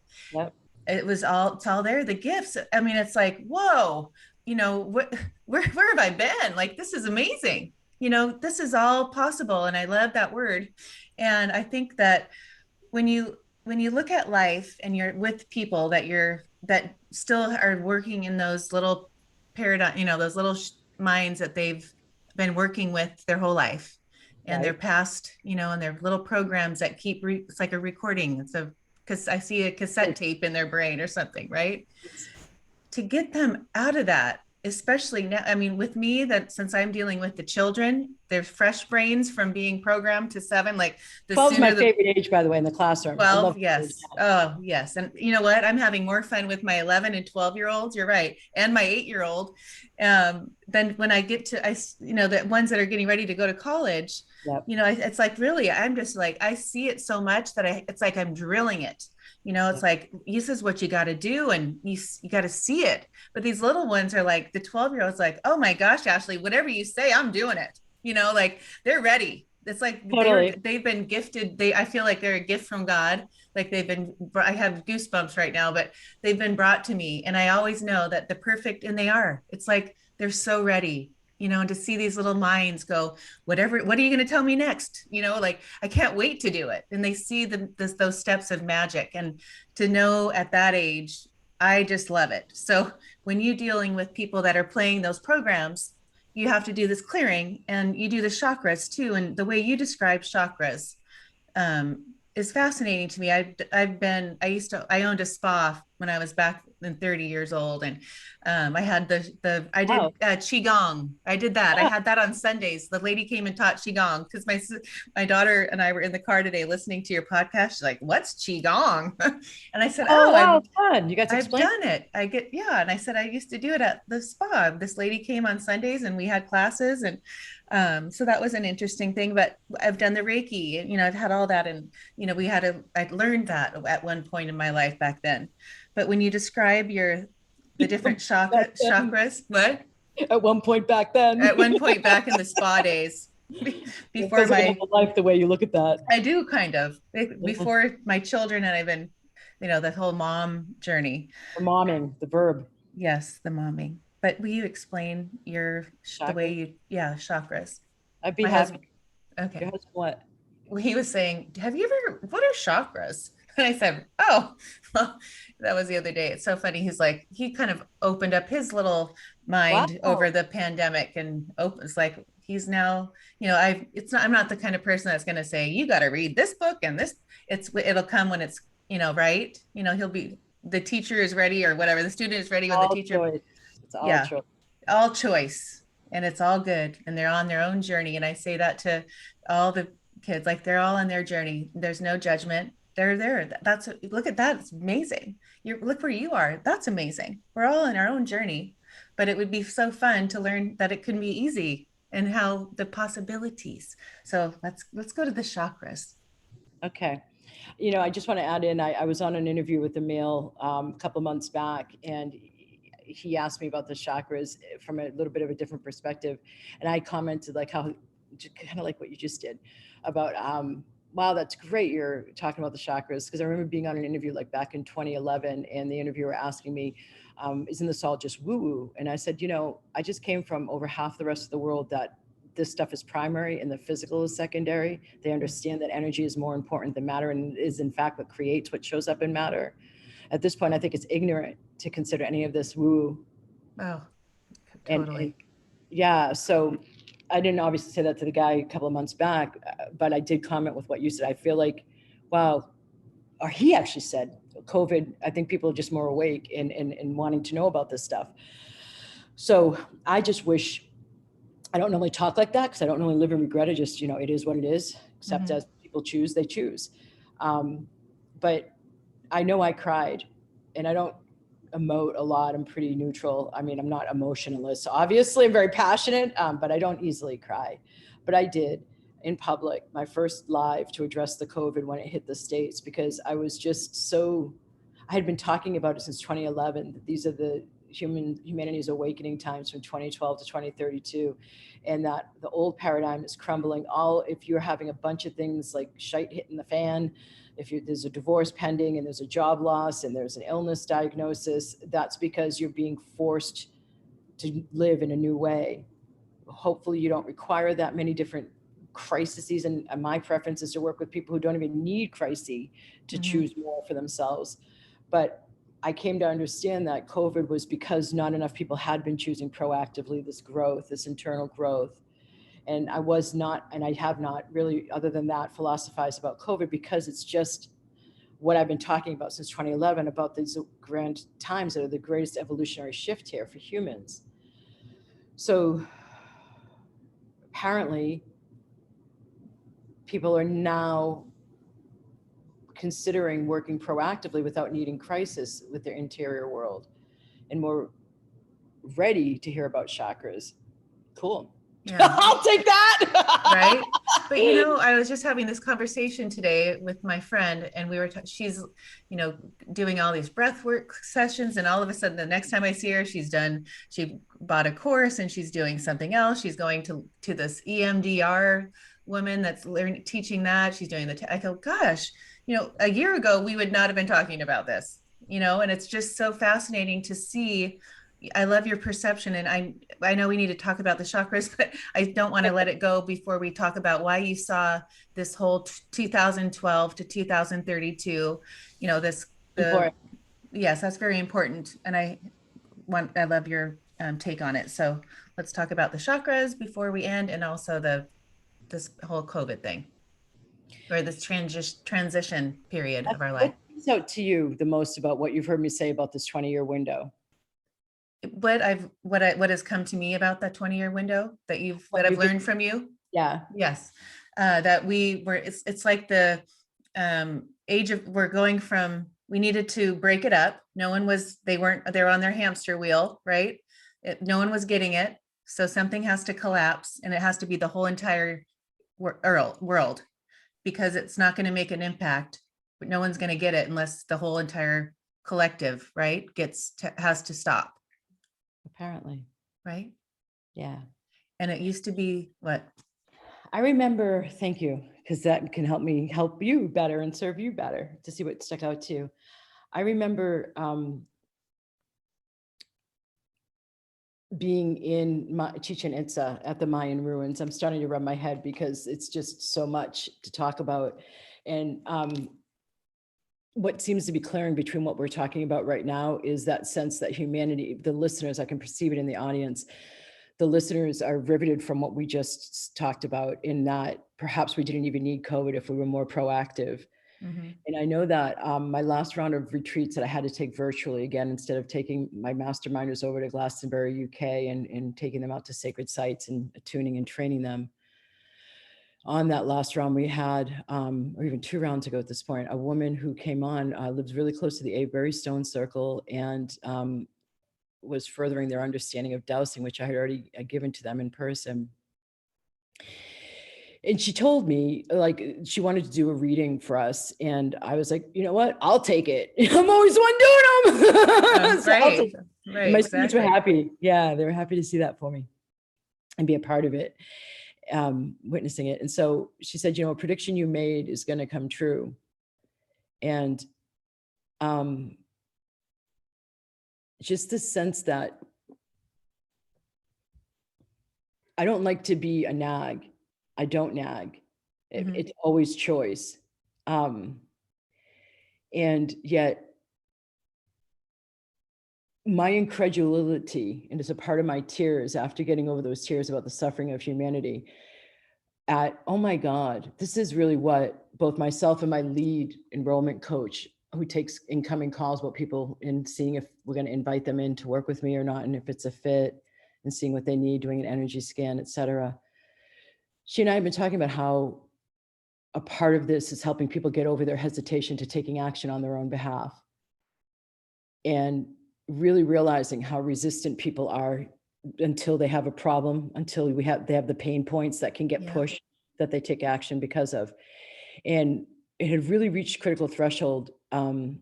it's all there. The gifts. I mean, it's like, whoa, where have I been? Like, this is amazing. This is all possible. And I love that word. And I think that when you look at life and you're with people that still are working in those little paradigm, those little minds that they've been working with their whole life, and their past, and their little programs that keep it's like a recording. It's because I see a cassette tape in their brain or something, right? To get them out of that especially now. I mean, with me, that since I'm dealing with the children, they're fresh brains from being programmed to seven. Like the 12 is my sooner the favorite age, by the way, in the classroom. I 12, love. yes. Oh, yes. And you know what? I'm having more fun with my 11 and 12-year-olds. You're right. And my 8-year-old. Then when I get to, the ones that are getting ready to go to college, Yep. it's like, really, I'm just like, I see it so much that it's like I'm drilling it. It's Yep. like, this is what you got to do. And you got to see it. But these little ones are like, the 12-year-old's like, oh my gosh, Ashley, whatever you say, I'm doing it. Like they're ready. It's like Totally. they've been gifted. I feel like they're a gift from God. Like I have goosebumps right now, but they've been brought to me. And I always know that the perfect, and they are, it's like they're so ready, and to see these little minds go, whatever, what are you going to tell me next? Like I can't wait to do it. And they see those steps of magic. And to know at that age, I just love it. So when you're dealing with people that are playing those programs, you have to do this clearing, and you do the chakras too. And the way you describe chakras is fascinating to me. I owned a spa when I was back in 30 years old. And I had I did Wow. Qigong. I did that. I Ah, had that on Sundays. The lady came and taught Qigong because my daughter and I were in the car today listening to your podcast. She's like, what's Qigong? And I said, oh, oh, wow. Fun. You got to I've explain. done it. Yeah. And I said, I used to do it at the spa. This lady came on Sundays and we had classes. And so that was an interesting thing. But I've done the Reiki, and, I've had all that. And, I learned that at one point in my life back then. But when you describe the different Back then. chakras, what? At one point back then. At one point back in the spa days, It before feels like another life the way you look at that. I do kind of, Yeah. before my children, and I've been, the whole mom journey. The momming, the verb. Yes, the momming. But will you explain the way Chakras. chakras? I'd be My happy. husband, okay. Your husband, what? Well, he was saying, have you ever, what are chakras? And I said, oh, well, that was the other day. It's so funny. He's like, he kind of opened up his little mind over Wow. the pandemic, and opens like he's now, I'm not the kind of person that's going to say, you got to read this book and this, it'll come when it's, right. He'll be, the teacher is ready or whatever. The student is ready when the All teacher, choice. It's all yeah, choice. all choice, and it's all good, and they're on their own journey. And I say that to all the kids, like they're all on their journey. There's no judgment. They're there. That's, look at that. It's amazing. Look where you are. That's amazing. We're all in our own journey, but it would be so fun to learn that it can be easy, and how the possibilities. So let's go to the chakras. Okay. I just want to add in, I was on an interview with a male a couple months back, and he asked me about the chakras from a little bit of a different perspective. And I commented like how, kind of like what you just did about, wow, that's great. You're talking about the chakras. Cause I remember being on an interview like back in 2011, and the interviewer asking me, isn't this all just woo woo? And I said, I just came from over half the rest of the world that this stuff is primary and the physical is secondary. They understand that energy is more important than matter, and is in fact what creates what shows up in matter. At this point, I think it's ignorant to consider any of this woo. Oh, And totally. yeah, so I didn't obviously say that to the guy a couple of months back, but I did comment with what you said. I feel like, wow, or he actually said, COVID, I think people are just more awake and wanting to know about this stuff. So I just wish, I don't normally talk like that because I don't normally live in regret. It just, it is what it is, except Mm-hmm. as people choose, they choose. But I know I cried, and I don't emote a lot. I'm pretty neutral. I mean, I'm not emotionalist. Obviously, I'm very passionate, but I don't easily cry. But I did in public, my first live to address the COVID when it hit the States, because I was just so, I had been talking about it since 2011. These are the humanity's awakening times from 2012 to 2032, and that the old paradigm is crumbling. All, if you're having a bunch of things like shite hitting the fan, if there's a divorce pending and there's a job loss and there's an illness diagnosis, that's because you're being forced to live in a new way. Hopefully you don't require that many different crises, and my preference is to work with people who don't even need crises to Mm-hmm. choose more for themselves. But I came to understand that COVID was because not enough people had been choosing proactively this growth, this internal growth. And I was not, and I have not really, other than that, philosophized about COVID, because it's just what I've been talking about since 2011 about these grand times that are the greatest evolutionary shift here for humans. So apparently people are now considering working proactively without needing crisis with their interior world and more ready to hear about chakras. Cool. Yeah. I'll take that. Right. But you know, I was just having this conversation today with my friend, and we were she's, you know, doing all these breath work sessions, and all of a sudden the next time I see her, she bought a course and she's doing something else. She's going to this EMDR woman that's learning teaching that. She's doing I go, gosh, you know, a year ago we would not have been talking about this, you know, and it's just so fascinating to see. I love your perception, and I know we need to talk about the chakras, but I don't want to let it go before we talk about why you saw this whole 2012 to 2032. You know, this the Important. yes, that's very important, and I love your take on it. So let's talk about the chakras before we end, and also this whole COVID thing, or this transition period of our life. What stands out to you the most about what you've heard me say about this 20-year window? What has come to me about that 20-year window that I've learned from you. Yeah. Yes. That it's like the age of, we're going from, we needed to break it up. No one was, they were on their hamster wheel, right? No one was getting it. So something has to collapse, and it has to be the whole entire world, because it's not going to make an impact, but no one's going to get it unless the whole entire collective, right, has to stop. Apparently. Right. Yeah. And it used to be what? I remember, thank you, because that can help me help you better and serve you better to see what stuck out to you. I remember being in Chichen Itza at the Mayan ruins. I'm starting to rub my head because it's just so much to talk about. And what seems to be clearing between what we're talking about right now is that sense that humanity, the listeners, I can perceive it in the audience, the listeners are riveted from what we just talked about, in that perhaps we didn't even need COVID if we were more proactive. Mm-hmm. And I know that my last round of retreats that I had to take virtually, again, instead of taking my masterminders over to Glastonbury, UK, and taking them out to sacred sites and attuning and training them. On that last round, we had, or even 2 rounds ago at this point, a woman who came on, lives really close to the Avebury Stone Circle, and was furthering their understanding of dowsing, which I had already given to them in person. And she told me, like, she wanted to do a reading for us. And I was like, you know what? I'll take it. I'm always the one doing them. So Right. Right. my students Exactly. were happy. Yeah, they were happy to see that for me and be a part of it, witnessing it. And so she said, you know, a prediction you made is going to come true. And just the sense that I don't like to be a nag. I don't nag. Mm-hmm. It's always choice. And yet my incredulity, and it's a part of my tears after getting over those tears about the suffering of humanity, at, oh my God, this is really what both myself and my lead enrollment coach, who takes incoming calls about people and seeing if we're going to invite them in to work with me or not, and if it's a fit, and seeing what they need, doing an energy scan, et cetera. She and I have been talking about how a part of this is helping people get over their hesitation to taking action on their own behalf, and really realizing how resistant people are until they have a problem, until they have the pain points that can get pushed, that they take action because of. And it had really reached critical threshold around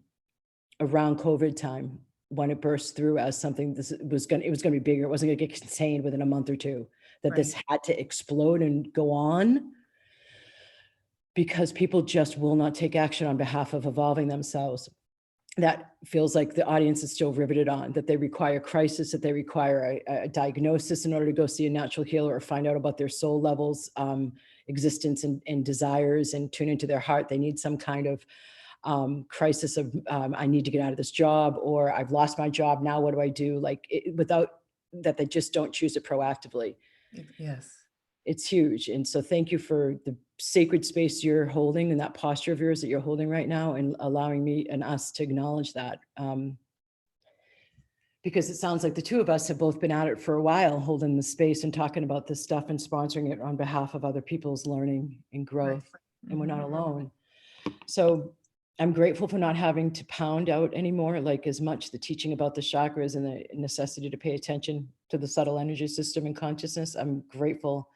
COVID time, when it burst through as something it was going to be bigger. It wasn't going to get contained within a month or two, that this had to explode and go on, because people just will not take action on behalf of evolving themselves. That feels like the audience is still riveted on, that they require crisis, that they require a diagnosis in order to go see a natural healer or find out about their soul levels, existence and desires, and tune into their heart. They need some kind of crisis of, I need to get out of this job, or I've lost my job. Now what do I do? Like, without that, they just don't choose it proactively. Yes. It's huge. And so thank you for the sacred space you're holding, and that posture of yours that you're holding right now, and allowing me and us to acknowledge that. because it sounds like the two of us have both been at it for a while, holding the space and talking about this stuff and sponsoring it on behalf of other people's learning and Right. growth. And we're not alone. So I'm grateful for not having to pound out anymore, like as much the teaching about the chakras and the necessity to pay attention to the subtle energy system and consciousness. I'm grateful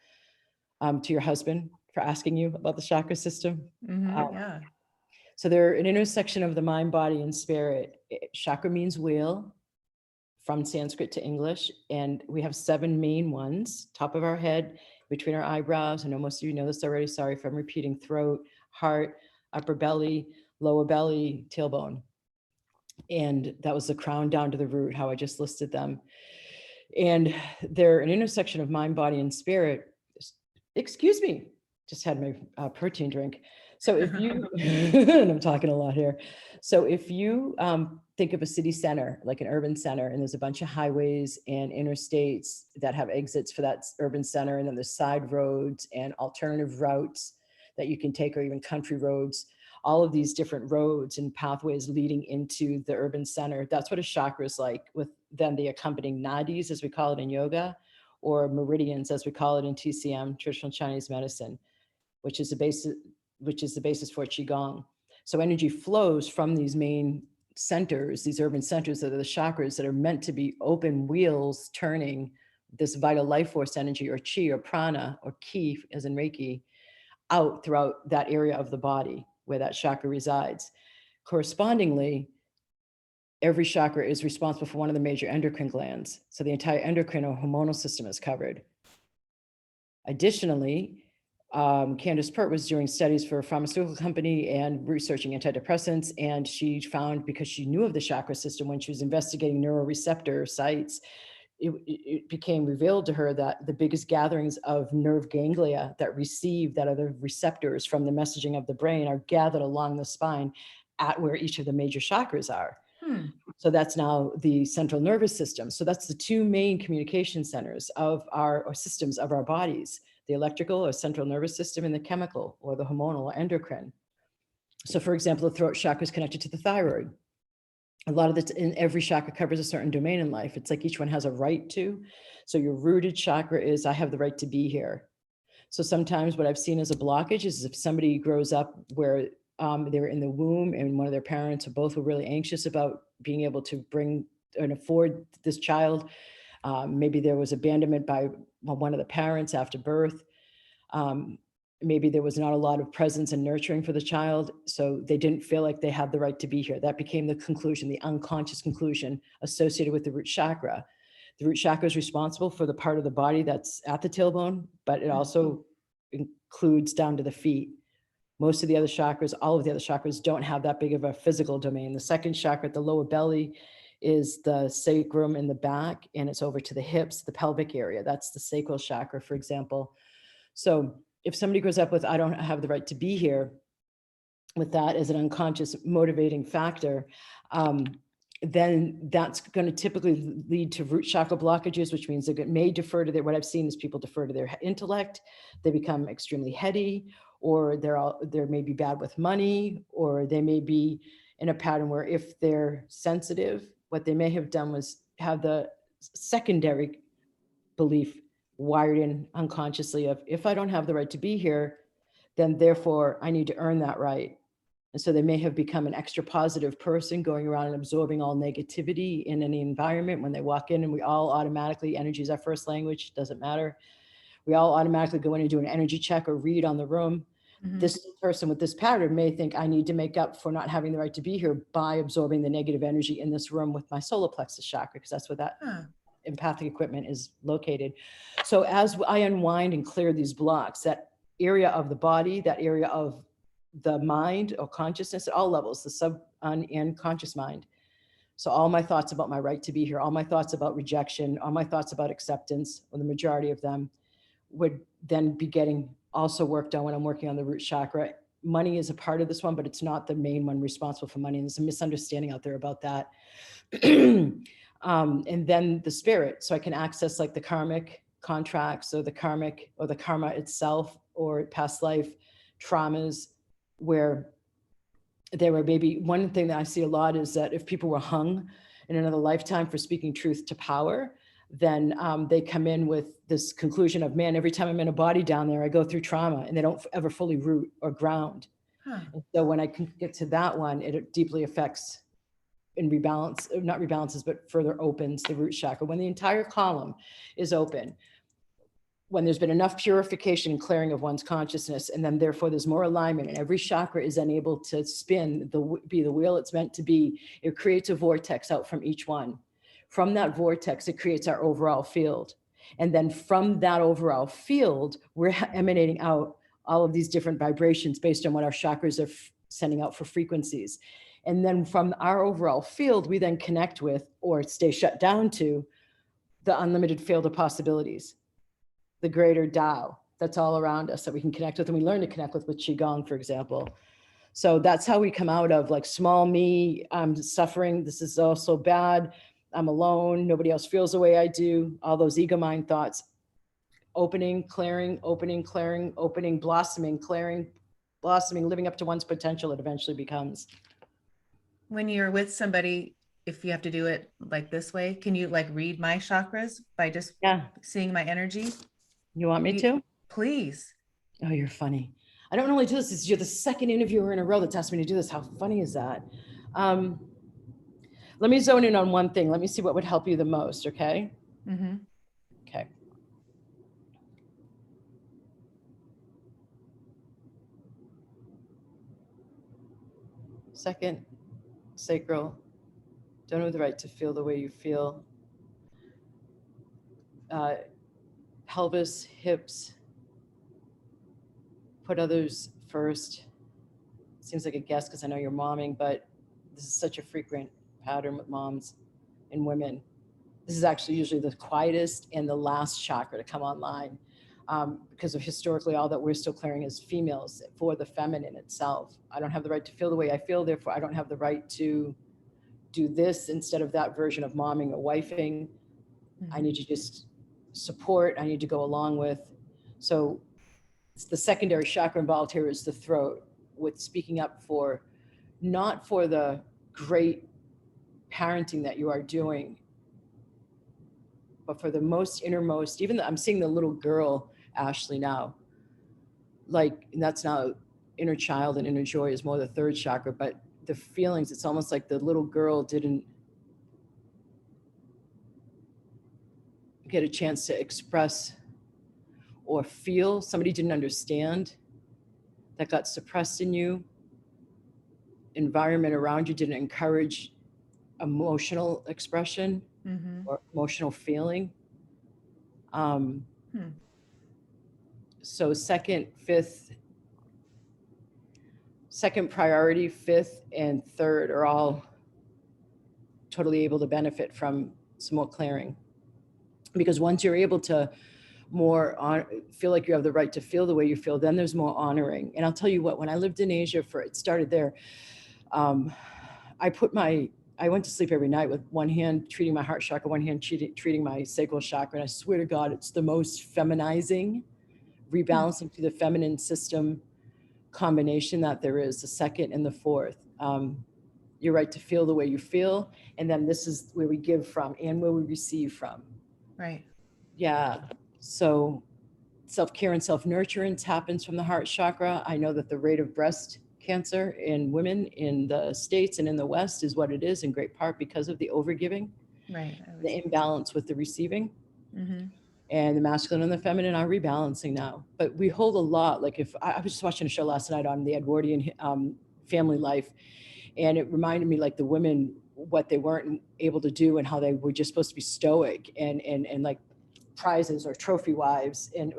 to your husband for asking you about the chakra system. Yeah. So they're an intersection of the mind, body, and spirit. Chakra means wheel from Sanskrit to English, and we have 7 main ones: top of our head, between our eyebrows. I know most of you know this already. Sorry if I'm repeating. Throat, heart, upper belly, lower belly, tailbone. And that was the crown down to the root, how I just listed them. And they're an intersection of mind, body, and spirit. Excuse me, just had my protein drink. So if you, and I'm talking a lot here. So if you think of a city center, like an urban center, and there's a bunch of highways and interstates that have exits for that urban center, and then there's side roads and alternative routes that you can take, or even country roads, all of these different roads and pathways leading into the urban center. That's what a chakra is like, with then the accompanying nadis, as we call it in yoga, or meridians, as we call it in TCM, traditional Chinese medicine, which is the basis for qigong. So energy flows from these main centers, these urban centers that are the chakras, that are meant to be open wheels turning this vital life force energy, or chi, or prana, or ki, as in Reiki, out throughout that area of the body where that chakra resides. Correspondingly, every chakra is responsible for one of the major endocrine glands. So the entire endocrine or hormonal system is covered. Additionally, Candace Pert was doing studies for a pharmaceutical company and researching antidepressants. And she found, because she knew of the chakra system, when she was investigating neuroreceptor sites, it became revealed to her that the biggest gatherings of nerve ganglia that are the receptors from the messaging of the brain, are gathered along the spine at where each of the major chakras are. So that's now the central nervous system. So that's the 2 main communication centers of or systems of our bodies: the electrical or central nervous system, and the chemical or the hormonal or endocrine. So for example, the throat chakra is connected to the thyroid. A lot of in every chakra covers a certain domain in life. It's like each one has a right to. So your rooted chakra is, I have the right to be here. So sometimes what I've seen as a blockage is if somebody grows up where they were in the womb and one of their parents or both were really anxious about being able to bring and afford this child. Maybe there was abandonment by one of the parents after birth. Maybe there was not a lot of presence and nurturing for the child, so they didn't feel like they had the right to be here. That became the conclusion, the unconscious conclusion associated with the root chakra. The root chakra is responsible for the part of the body that's at the tailbone, but it also includes down to the feet. Most of the other chakras, all of the other chakras, don't have that big of a physical domain. The second chakra at the lower belly is the sacrum in the back, and it's over to the hips, the pelvic area. That's the sacral chakra, for example. So if somebody grows up with, I don't have the right to be here, with that as an unconscious motivating factor, then that's going to typically lead to root chakra blockages, which means they may defer to what I've seen is people defer to their intellect. They become extremely heady, or they're maybe bad with money, or they may be in a pattern where, if they're sensitive, what they may have done was have the secondary belief wired in unconsciously of, if I don't have the right to be here, then therefore I need to earn that right. And so they may have become an extra positive person, going around and absorbing all negativity in any environment when they walk in. And we all automatically, energy is our first language, doesn't matter. We all automatically go in and do an energy check or read on the room. This person with this pattern may think, I need to make up for not having the right to be here by absorbing the negative energy in this room with my solar plexus chakra, because that's where that empathic equipment is located. So as I unwind and clear these blocks, that area of the body, that area of the mind or consciousness at all levels, the sub and conscious mind. So all my thoughts about my right to be here, all my thoughts about rejection, all my thoughts about acceptance, or the majority of them, would then be getting also worked on when I'm working on the root chakra. Money is a part of this one, but it's not the main one responsible for money. And there's a misunderstanding out there about that. And then the spirit. So I can access like the karmic contracts, or the karmic, or the karma itself, or past life traumas, where there were maybe, one thing that I see a lot is that if people were hung in another lifetime for speaking truth to power, then they come in with this conclusion of, man, every time I'm in a body down there, I go through trauma, and they don't ever fully root or ground. Huh. And so when I can get to that one, it deeply affects and rebalance, not rebalances, but further opens the root chakra. When the entire column is open, when there's been enough purification and clearing of one's consciousness, and then therefore there's more alignment, and every chakra is then able to spin, be the wheel it's meant to be, it creates a vortex out from each one. From that vortex, it creates our overall field. And then from that overall field, we're emanating out all of these different vibrations based on what our chakras are sending out for frequencies. And then from our overall field, we then connect with, or stay shut down to, the unlimited field of possibilities, the greater Tao that's all around us that we can connect with, and we learn to connect with Qigong, for example. So that's how we come out of like small me, I'm suffering, this is all so bad, I'm alone, nobody else feels the way I do, all those ego mind thoughts. Opening, clearing, opening, clearing, opening, blossoming, clearing, blossoming, living up to one's potential it eventually becomes. When you're with somebody, if you have to do it like this way, can you like read my chakras by just seeing my energy? You want me to? Please. Oh, you're funny. I don't normally do this. You're the second interviewer in a row that's asked me to do this. How funny is that? Let me zone in on one thing. Let me see what would help you the most, okay? Mm-hmm. Okay. Second, sacral. Don't have the right to feel the way you feel. Pelvis, hips. Put others first. Seems like a guess because I know you're momming, but this is such a frequent pattern with moms and women. This is actually usually the quietest and the last chakra to come online, because of historically all that we're still clearing as females for the feminine itself. I don't have the right to feel the way I feel, therefore I don't have the right to do this instead of that version of momming or wifing. Mm-hmm. I need to just support, I need to go along with. So the secondary chakra involved here is the throat, with speaking up for, not for the great parenting that you are doing, but for the most innermost, even I'm seeing the little girl, Ashley, now, like, and that's now inner child, and inner joy is more the third chakra, but the feelings, it's almost like the little girl didn't get a chance to express or feel, somebody didn't understand, that got suppressed in you. Environment around you didn't encourage emotional expression, mm-hmm. or emotional feeling. So second priority, fifth, and third are all totally able to benefit from some more clearing. Because once you're able to feel like you have the right to feel the way you feel, then there's more honoring. And I'll tell you what, when I lived in Asia, it started there, I went to sleep every night with one hand treating my heart chakra, one hand treating my sacral chakra. And I swear to God, it's the most feminizing, rebalancing to the feminine system combination that there is, the second and the fourth. You're right to feel the way you feel. And then this is where we give from and where we receive from. Right. Yeah. So self-care and self-nurturance happens from the heart chakra. I know that the rate of breast cancer in women in the States and in the West is what it is, in great part because of the overgiving, right? The imbalance with the receiving. Mm-hmm. And the masculine and the feminine are rebalancing now. But we hold a lot, like if I was just watching a show last night on the Edwardian family life, and it reminded me like the women, what they weren't able to do and how they were just supposed to be stoic and like prizes or trophy wives, and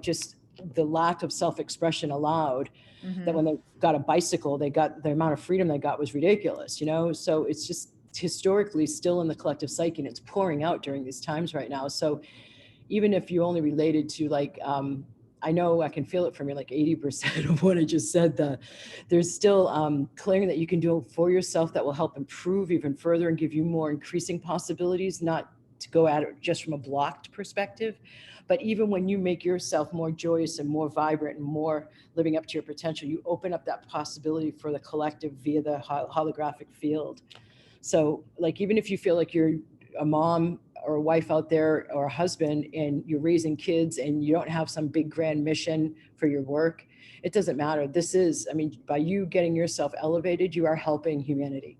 just the lack of self-expression allowed, mm-hmm. that when they got a bicycle, they got the amount of freedom they got was ridiculous, so it's just historically still in the collective psyche, and it's pouring out during these times right now. So even if you only related to like, I know I can feel it from you, like 80% of what I just said, there's still clearing that you can do for yourself that will help improve even further and give you more increasing possibilities, not to go at it just from a blocked perspective, but even when you make yourself more joyous and more vibrant and more living up to your potential, you open up that possibility for the collective via the holographic field. So like, even if you feel like you're a mom or a wife out there or a husband and you're raising kids and you don't have some big grand mission for your work, it doesn't matter. This is, I mean, by you getting yourself elevated, you are helping humanity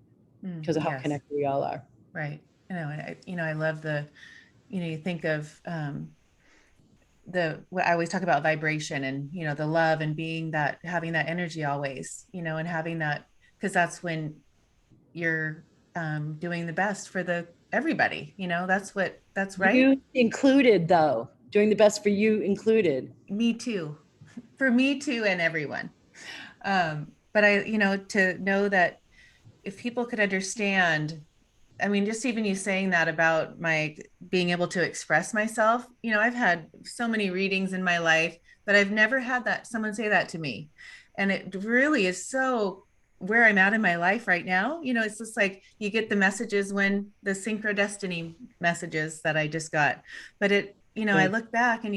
because of how Yes, connected we all are. right. I love you think of what I always talk about vibration and, the love and being that, having that energy always, and having that, because that's when you're doing the best for the everybody, that's right. You included, though, doing the best for you included. Me too, for me too, and everyone. But to know that if people could understand, I mean, just even you saying that about my being able to express myself, I've had so many readings in my life, but I've never had that someone say that to me. And it really is so where I'm at in my life right now. It's just like you get the messages when the synchrodestiny messages that I just got. But I Good. look back and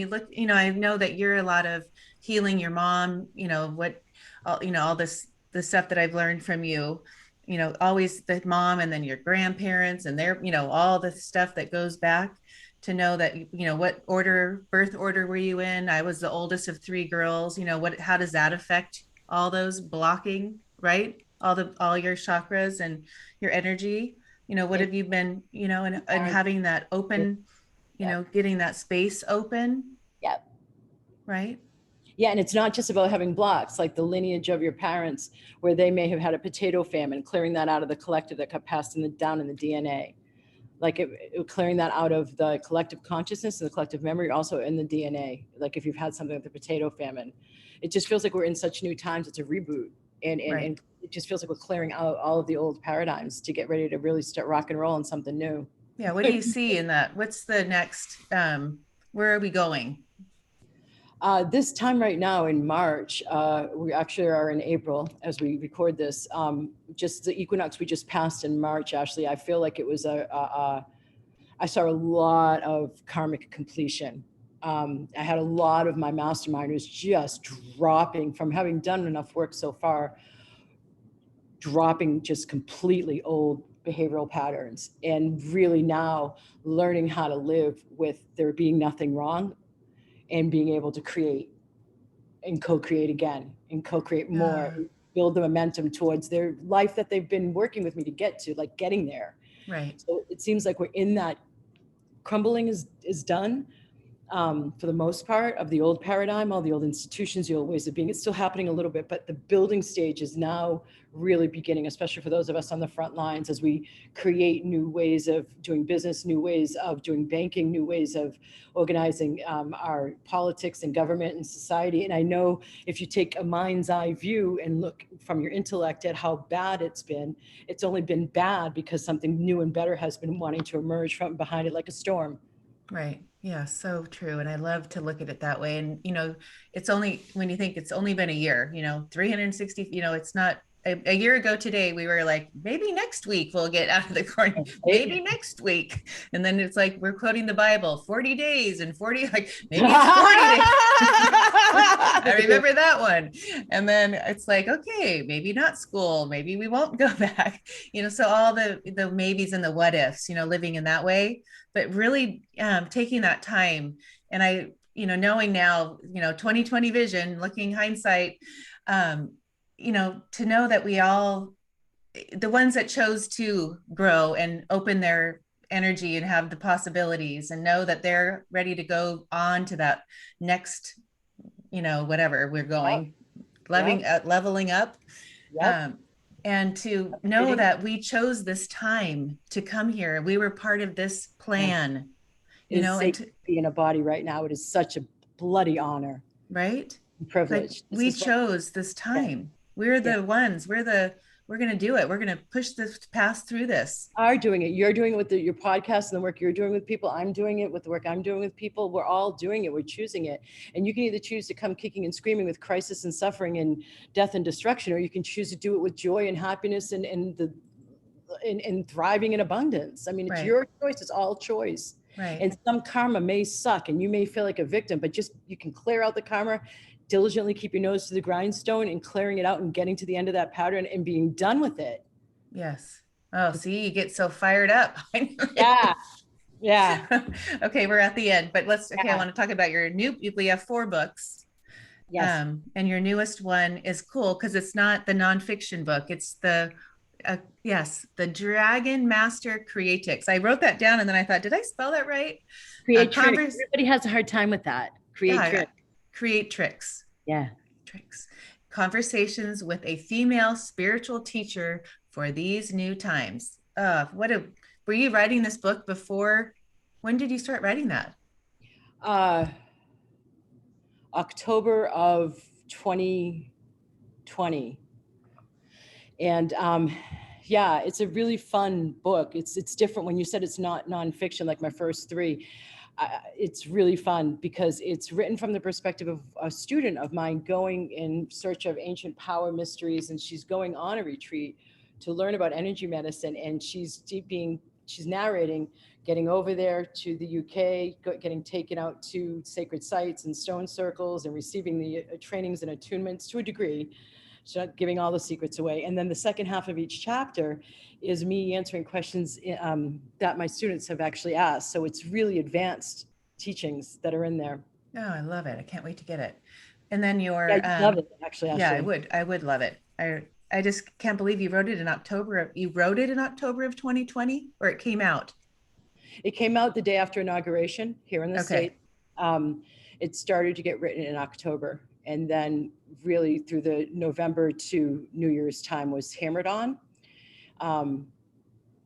I know that you're a lot of healing your mom, all the stuff that I've learned from you, always the mom and then your grandparents and their, all the stuff that goes back, to know that, what birth order were you in? I was the oldest of three girls. How does that affect all those blocking, right? All your chakras and your energy, what And have you been, and having that open, yeah, getting that space open, yeah. right? Yeah, and it's not just about having blocks, like the lineage of your parents, where they may have had a potato famine, clearing that out of the collective that got passed down in the DNA. Like clearing that out of the collective consciousness and the collective memory, also in the DNA. Like if you've had something like the potato famine, it just feels like we're in such new times. It's a reboot, Right. and it just feels like we're clearing out all of the old paradigms to get ready to really start rock and roll on something new. Yeah, what do you see in that? What's the next, where are we going? This time right now in March, we actually are in April as we record this. Just the equinox we just passed in March, Ashley, I feel like it was I saw a lot of karmic completion. I had a lot of my masterminders just dropping from having done enough work so far, dropping just completely old behavioral patterns and really now learning how to live with there being nothing wrong and being able to create and co-create again and co-create more, Uh, build the momentum towards their life that they've been working with me to get to, like getting there. right, So it seems like we're in that crumbling is done, for the most part, of the old paradigm, all the old institutions, the old ways of being. It's still happening a little bit, but the building stage is now really beginning, especially for those of us on the front lines as we create new ways of doing business, new ways of doing banking, new ways of organizing our politics and government and society. And I know if you take a mind's eye view and look from your intellect at how bad it's only been bad because something new and better has been wanting to emerge from behind it like a storm. right. Yeah, so true. And I love to look at it that way. And, it's only when you think it's only been a year, 360, it's not a year ago today, we were like, maybe next week we'll get out of the quarantine, maybe next week. And then it's like, we're quoting the Bible, 40 days and 40, like maybe it's 40 days. I remember that one. And then it's like, okay, maybe not school, maybe we won't go back. So all the maybes and the what ifs, living in that way, but really taking that time. And I, knowing now, 2020 vision, looking hindsight, to know that we all, the ones that chose to grow and open their energy and have the possibilities and know that they're ready to go on to that next, whatever we're Yep, going, yep, leveling up, yep. um, and to know that we chose this time to come here. We were part of this Yeah. plan, It is and safe to be in a body right now. It is such a bloody honor right, and like privilege. This we is what, chose this yeah, time. We're yeah. the ones. We're going to do it. We're going to push this pass through this. Are doing it. You're doing it with your podcast and the work you're doing with people. I'm doing it with the work I'm doing with people. We're all doing it. We're choosing it. And you can either choose to come kicking and screaming with crisis and suffering and death and destruction, or you can choose to do it with joy and happiness and thriving in abundance. I mean, it's Right, your choice. It's all choice. right. And some karma may suck and you may feel like a victim, but just you can clear out the karma, diligently keep your nose to the grindstone and clearing it out and getting to the end of that pattern and being done with it. Yes. Oh, see, you get so fired up. Yeah, yeah, Okay, we're at the end, but okay, I yeah, want to talk about we have 4 books. yes. And your newest one is cool because it's not the nonfiction book. It's yes, the Dragon Master Creatix. I wrote that down and then I thought, did I spell that right? Creatrix. Converse, Everybody has a hard time with that. yeah, Creatrix. create tricks. Yeah. Tricks. Conversations with a female spiritual teacher for these new times. Were you writing this book before? When did you start writing that? Uh, October of 2020. And yeah, it's a really fun book. It's different when you said it's not nonfiction like my first three. It's really fun because it's written from the perspective of a student of mine going in search of ancient power mysteries, and she's going on a retreat to learn about energy medicine, and she's narrating getting over there to the UK, getting taken out to sacred sites and stone circles and receiving the trainings and attunements to a degree. She's not giving all the secrets away. And then the second half of each chapter is me answering questions that my students have actually asked. So it's really advanced teachings that are in there. Oh, I love it. I can't wait to get it. And then Yeah, you love it, actually, yeah, I Ashley. would. I would love it. I just can't believe you wrote it in October. You wrote it in October of 2020 or it came out. It came out the day after inauguration here in the Okay. state. Um, it started to get written in October, and then really through the November to New Year's time was hammered on. Um,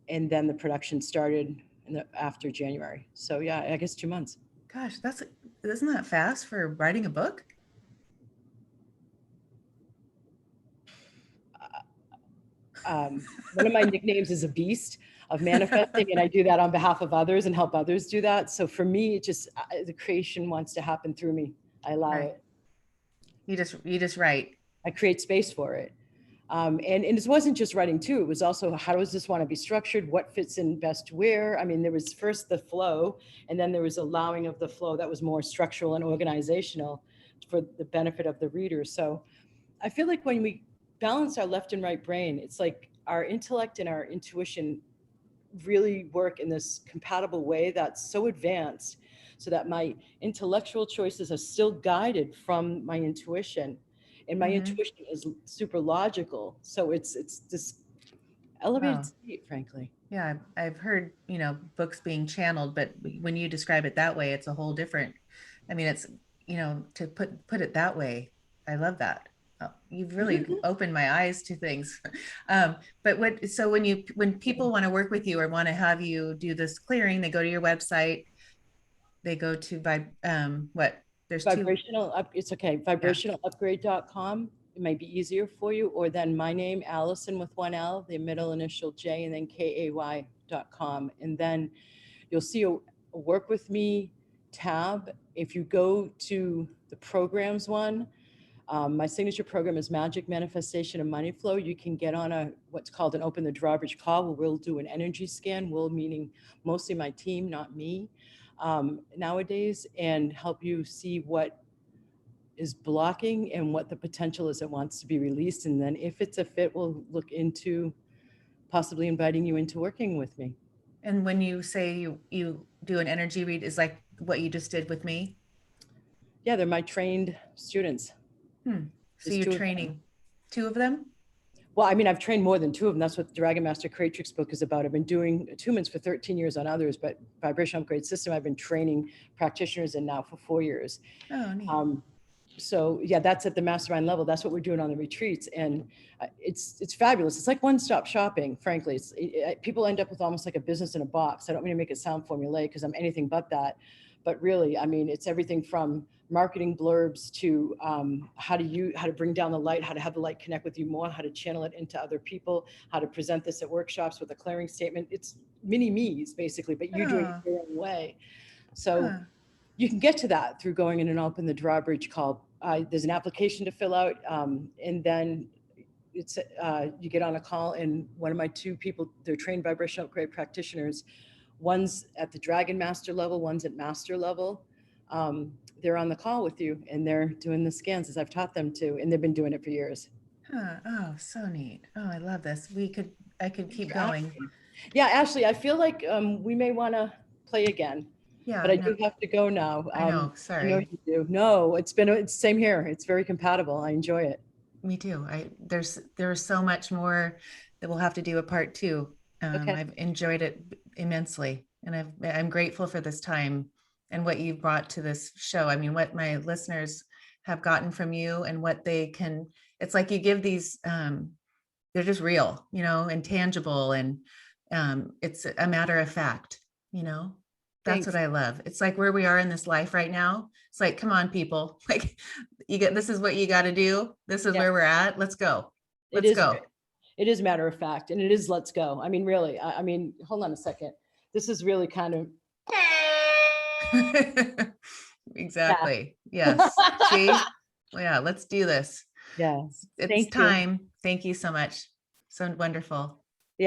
and then the production started after January. So yeah, I guess 2 months. Gosh, isn't that fast for writing a book? One of my nicknames is a beast of manifesting, and I do that on behalf of others and help others do that. So for me, it just the creation wants to happen through me. I allow Right. it. You just write. I create space for it. And it wasn't just writing too. It was also how does this want to be structured? What fits in best where? I mean, there was first the flow, and then there was allowing of the flow that was more structural and organizational for the benefit of the reader. So I feel like when we balance our left and right brain, it's like our intellect and our intuition really work in this compatible way that's so advanced so that my intellectual choices are still guided from my intuition, and my Hmm. intuition is super logical, so it's this elevated Wow. state, frankly. Yeah, I've heard, books being channeled, but when you describe it that way, it's a whole different. I mean, it's, to put it that way. I love that. You've really opened my eyes to things. But so when people want to work with you or want to have you do this clearing, they go to your website, they go to what? There's two. Vibrational up, it's okay, Yeah. vibrationalupgrade.com. It might be easier for you, or then my name, Allison, with one L, the middle initial J, and then KAY.com. And then you'll see a work with me tab. If you go to the programs one, my signature program is Magic Manifestation and Money Flow. You can get on what's called an Open the Drawbridge call, where we'll do an energy scan. We'll meaning mostly my team, not me, nowadays, and help you see what is blocking and what the potential is that wants to be released. And then if it's a fit, we'll look into possibly inviting you into working with me. And when you say you do an energy read, is like what you just did with me. Yeah, they're my trained students. So There's you're two of them. training 2 of them? Well, I mean, I've trained more than two of them. That's what the Dragon Master Creatrix book is about. I've been doing attunements for 13 years on others, but Vibrational Upgrade System, I've been training practitioners in now for 4 years. Oh, neat. Um, so yeah, that's at the mastermind level. That's what we're doing on the retreats, and it's fabulous. It's like one-stop shopping. Frankly, people end up with almost like a business in a box. I don't mean to make it sound formulaic because I'm anything but that, but really, I mean, it's everything from marketing blurbs to how to bring down the light, how to have the light connect with you more, how to channel it into other people, how to present this at workshops with a clearing statement. It's mini me's basically, but you doing it Oh, your own way. So huh. you can get to that through going in and open the drawbridge call. There's an application to fill out, and then you get on a call, and one of my two people, they're trained vibrational upgrade practitioners. One's at the Dragon Master level, one's at Master level. They're on the call with you, and they're doing the scans as I've taught them to, and they've been doing it for years. Huh. Oh, so neat. Oh, I love this. I could Thanks keep for going. asking. Yeah, Ashley, I feel like we may want to play again, but Yeah, I no, do have to go now. I know. I know Sorry. you do. No, it's same here. It's very compatible. I enjoy it. Me too. There's so much more that we'll have to do a part two. Okay. I've enjoyed it immensely, and I'm grateful for this time and what you've brought to this show. I mean, what my listeners have gotten from you and what they can. It's like you give these. They're just real, and tangible, and it's a matter of fact. You know, that's what Thanks. I love. It's like where we are in this life right now. It's like, come on, people, like you get this is what you got to do. This is Yeah, where we're at. Let's go. it Let's is. go. It is matter of fact, and it is let's go. I mean, really. I mean, hold on a second. This is really kind of yeah. Exactly. Yes. See? Well, yeah, let's do this. Yes. It's Thank you. time. Thank you so much. So wonderful.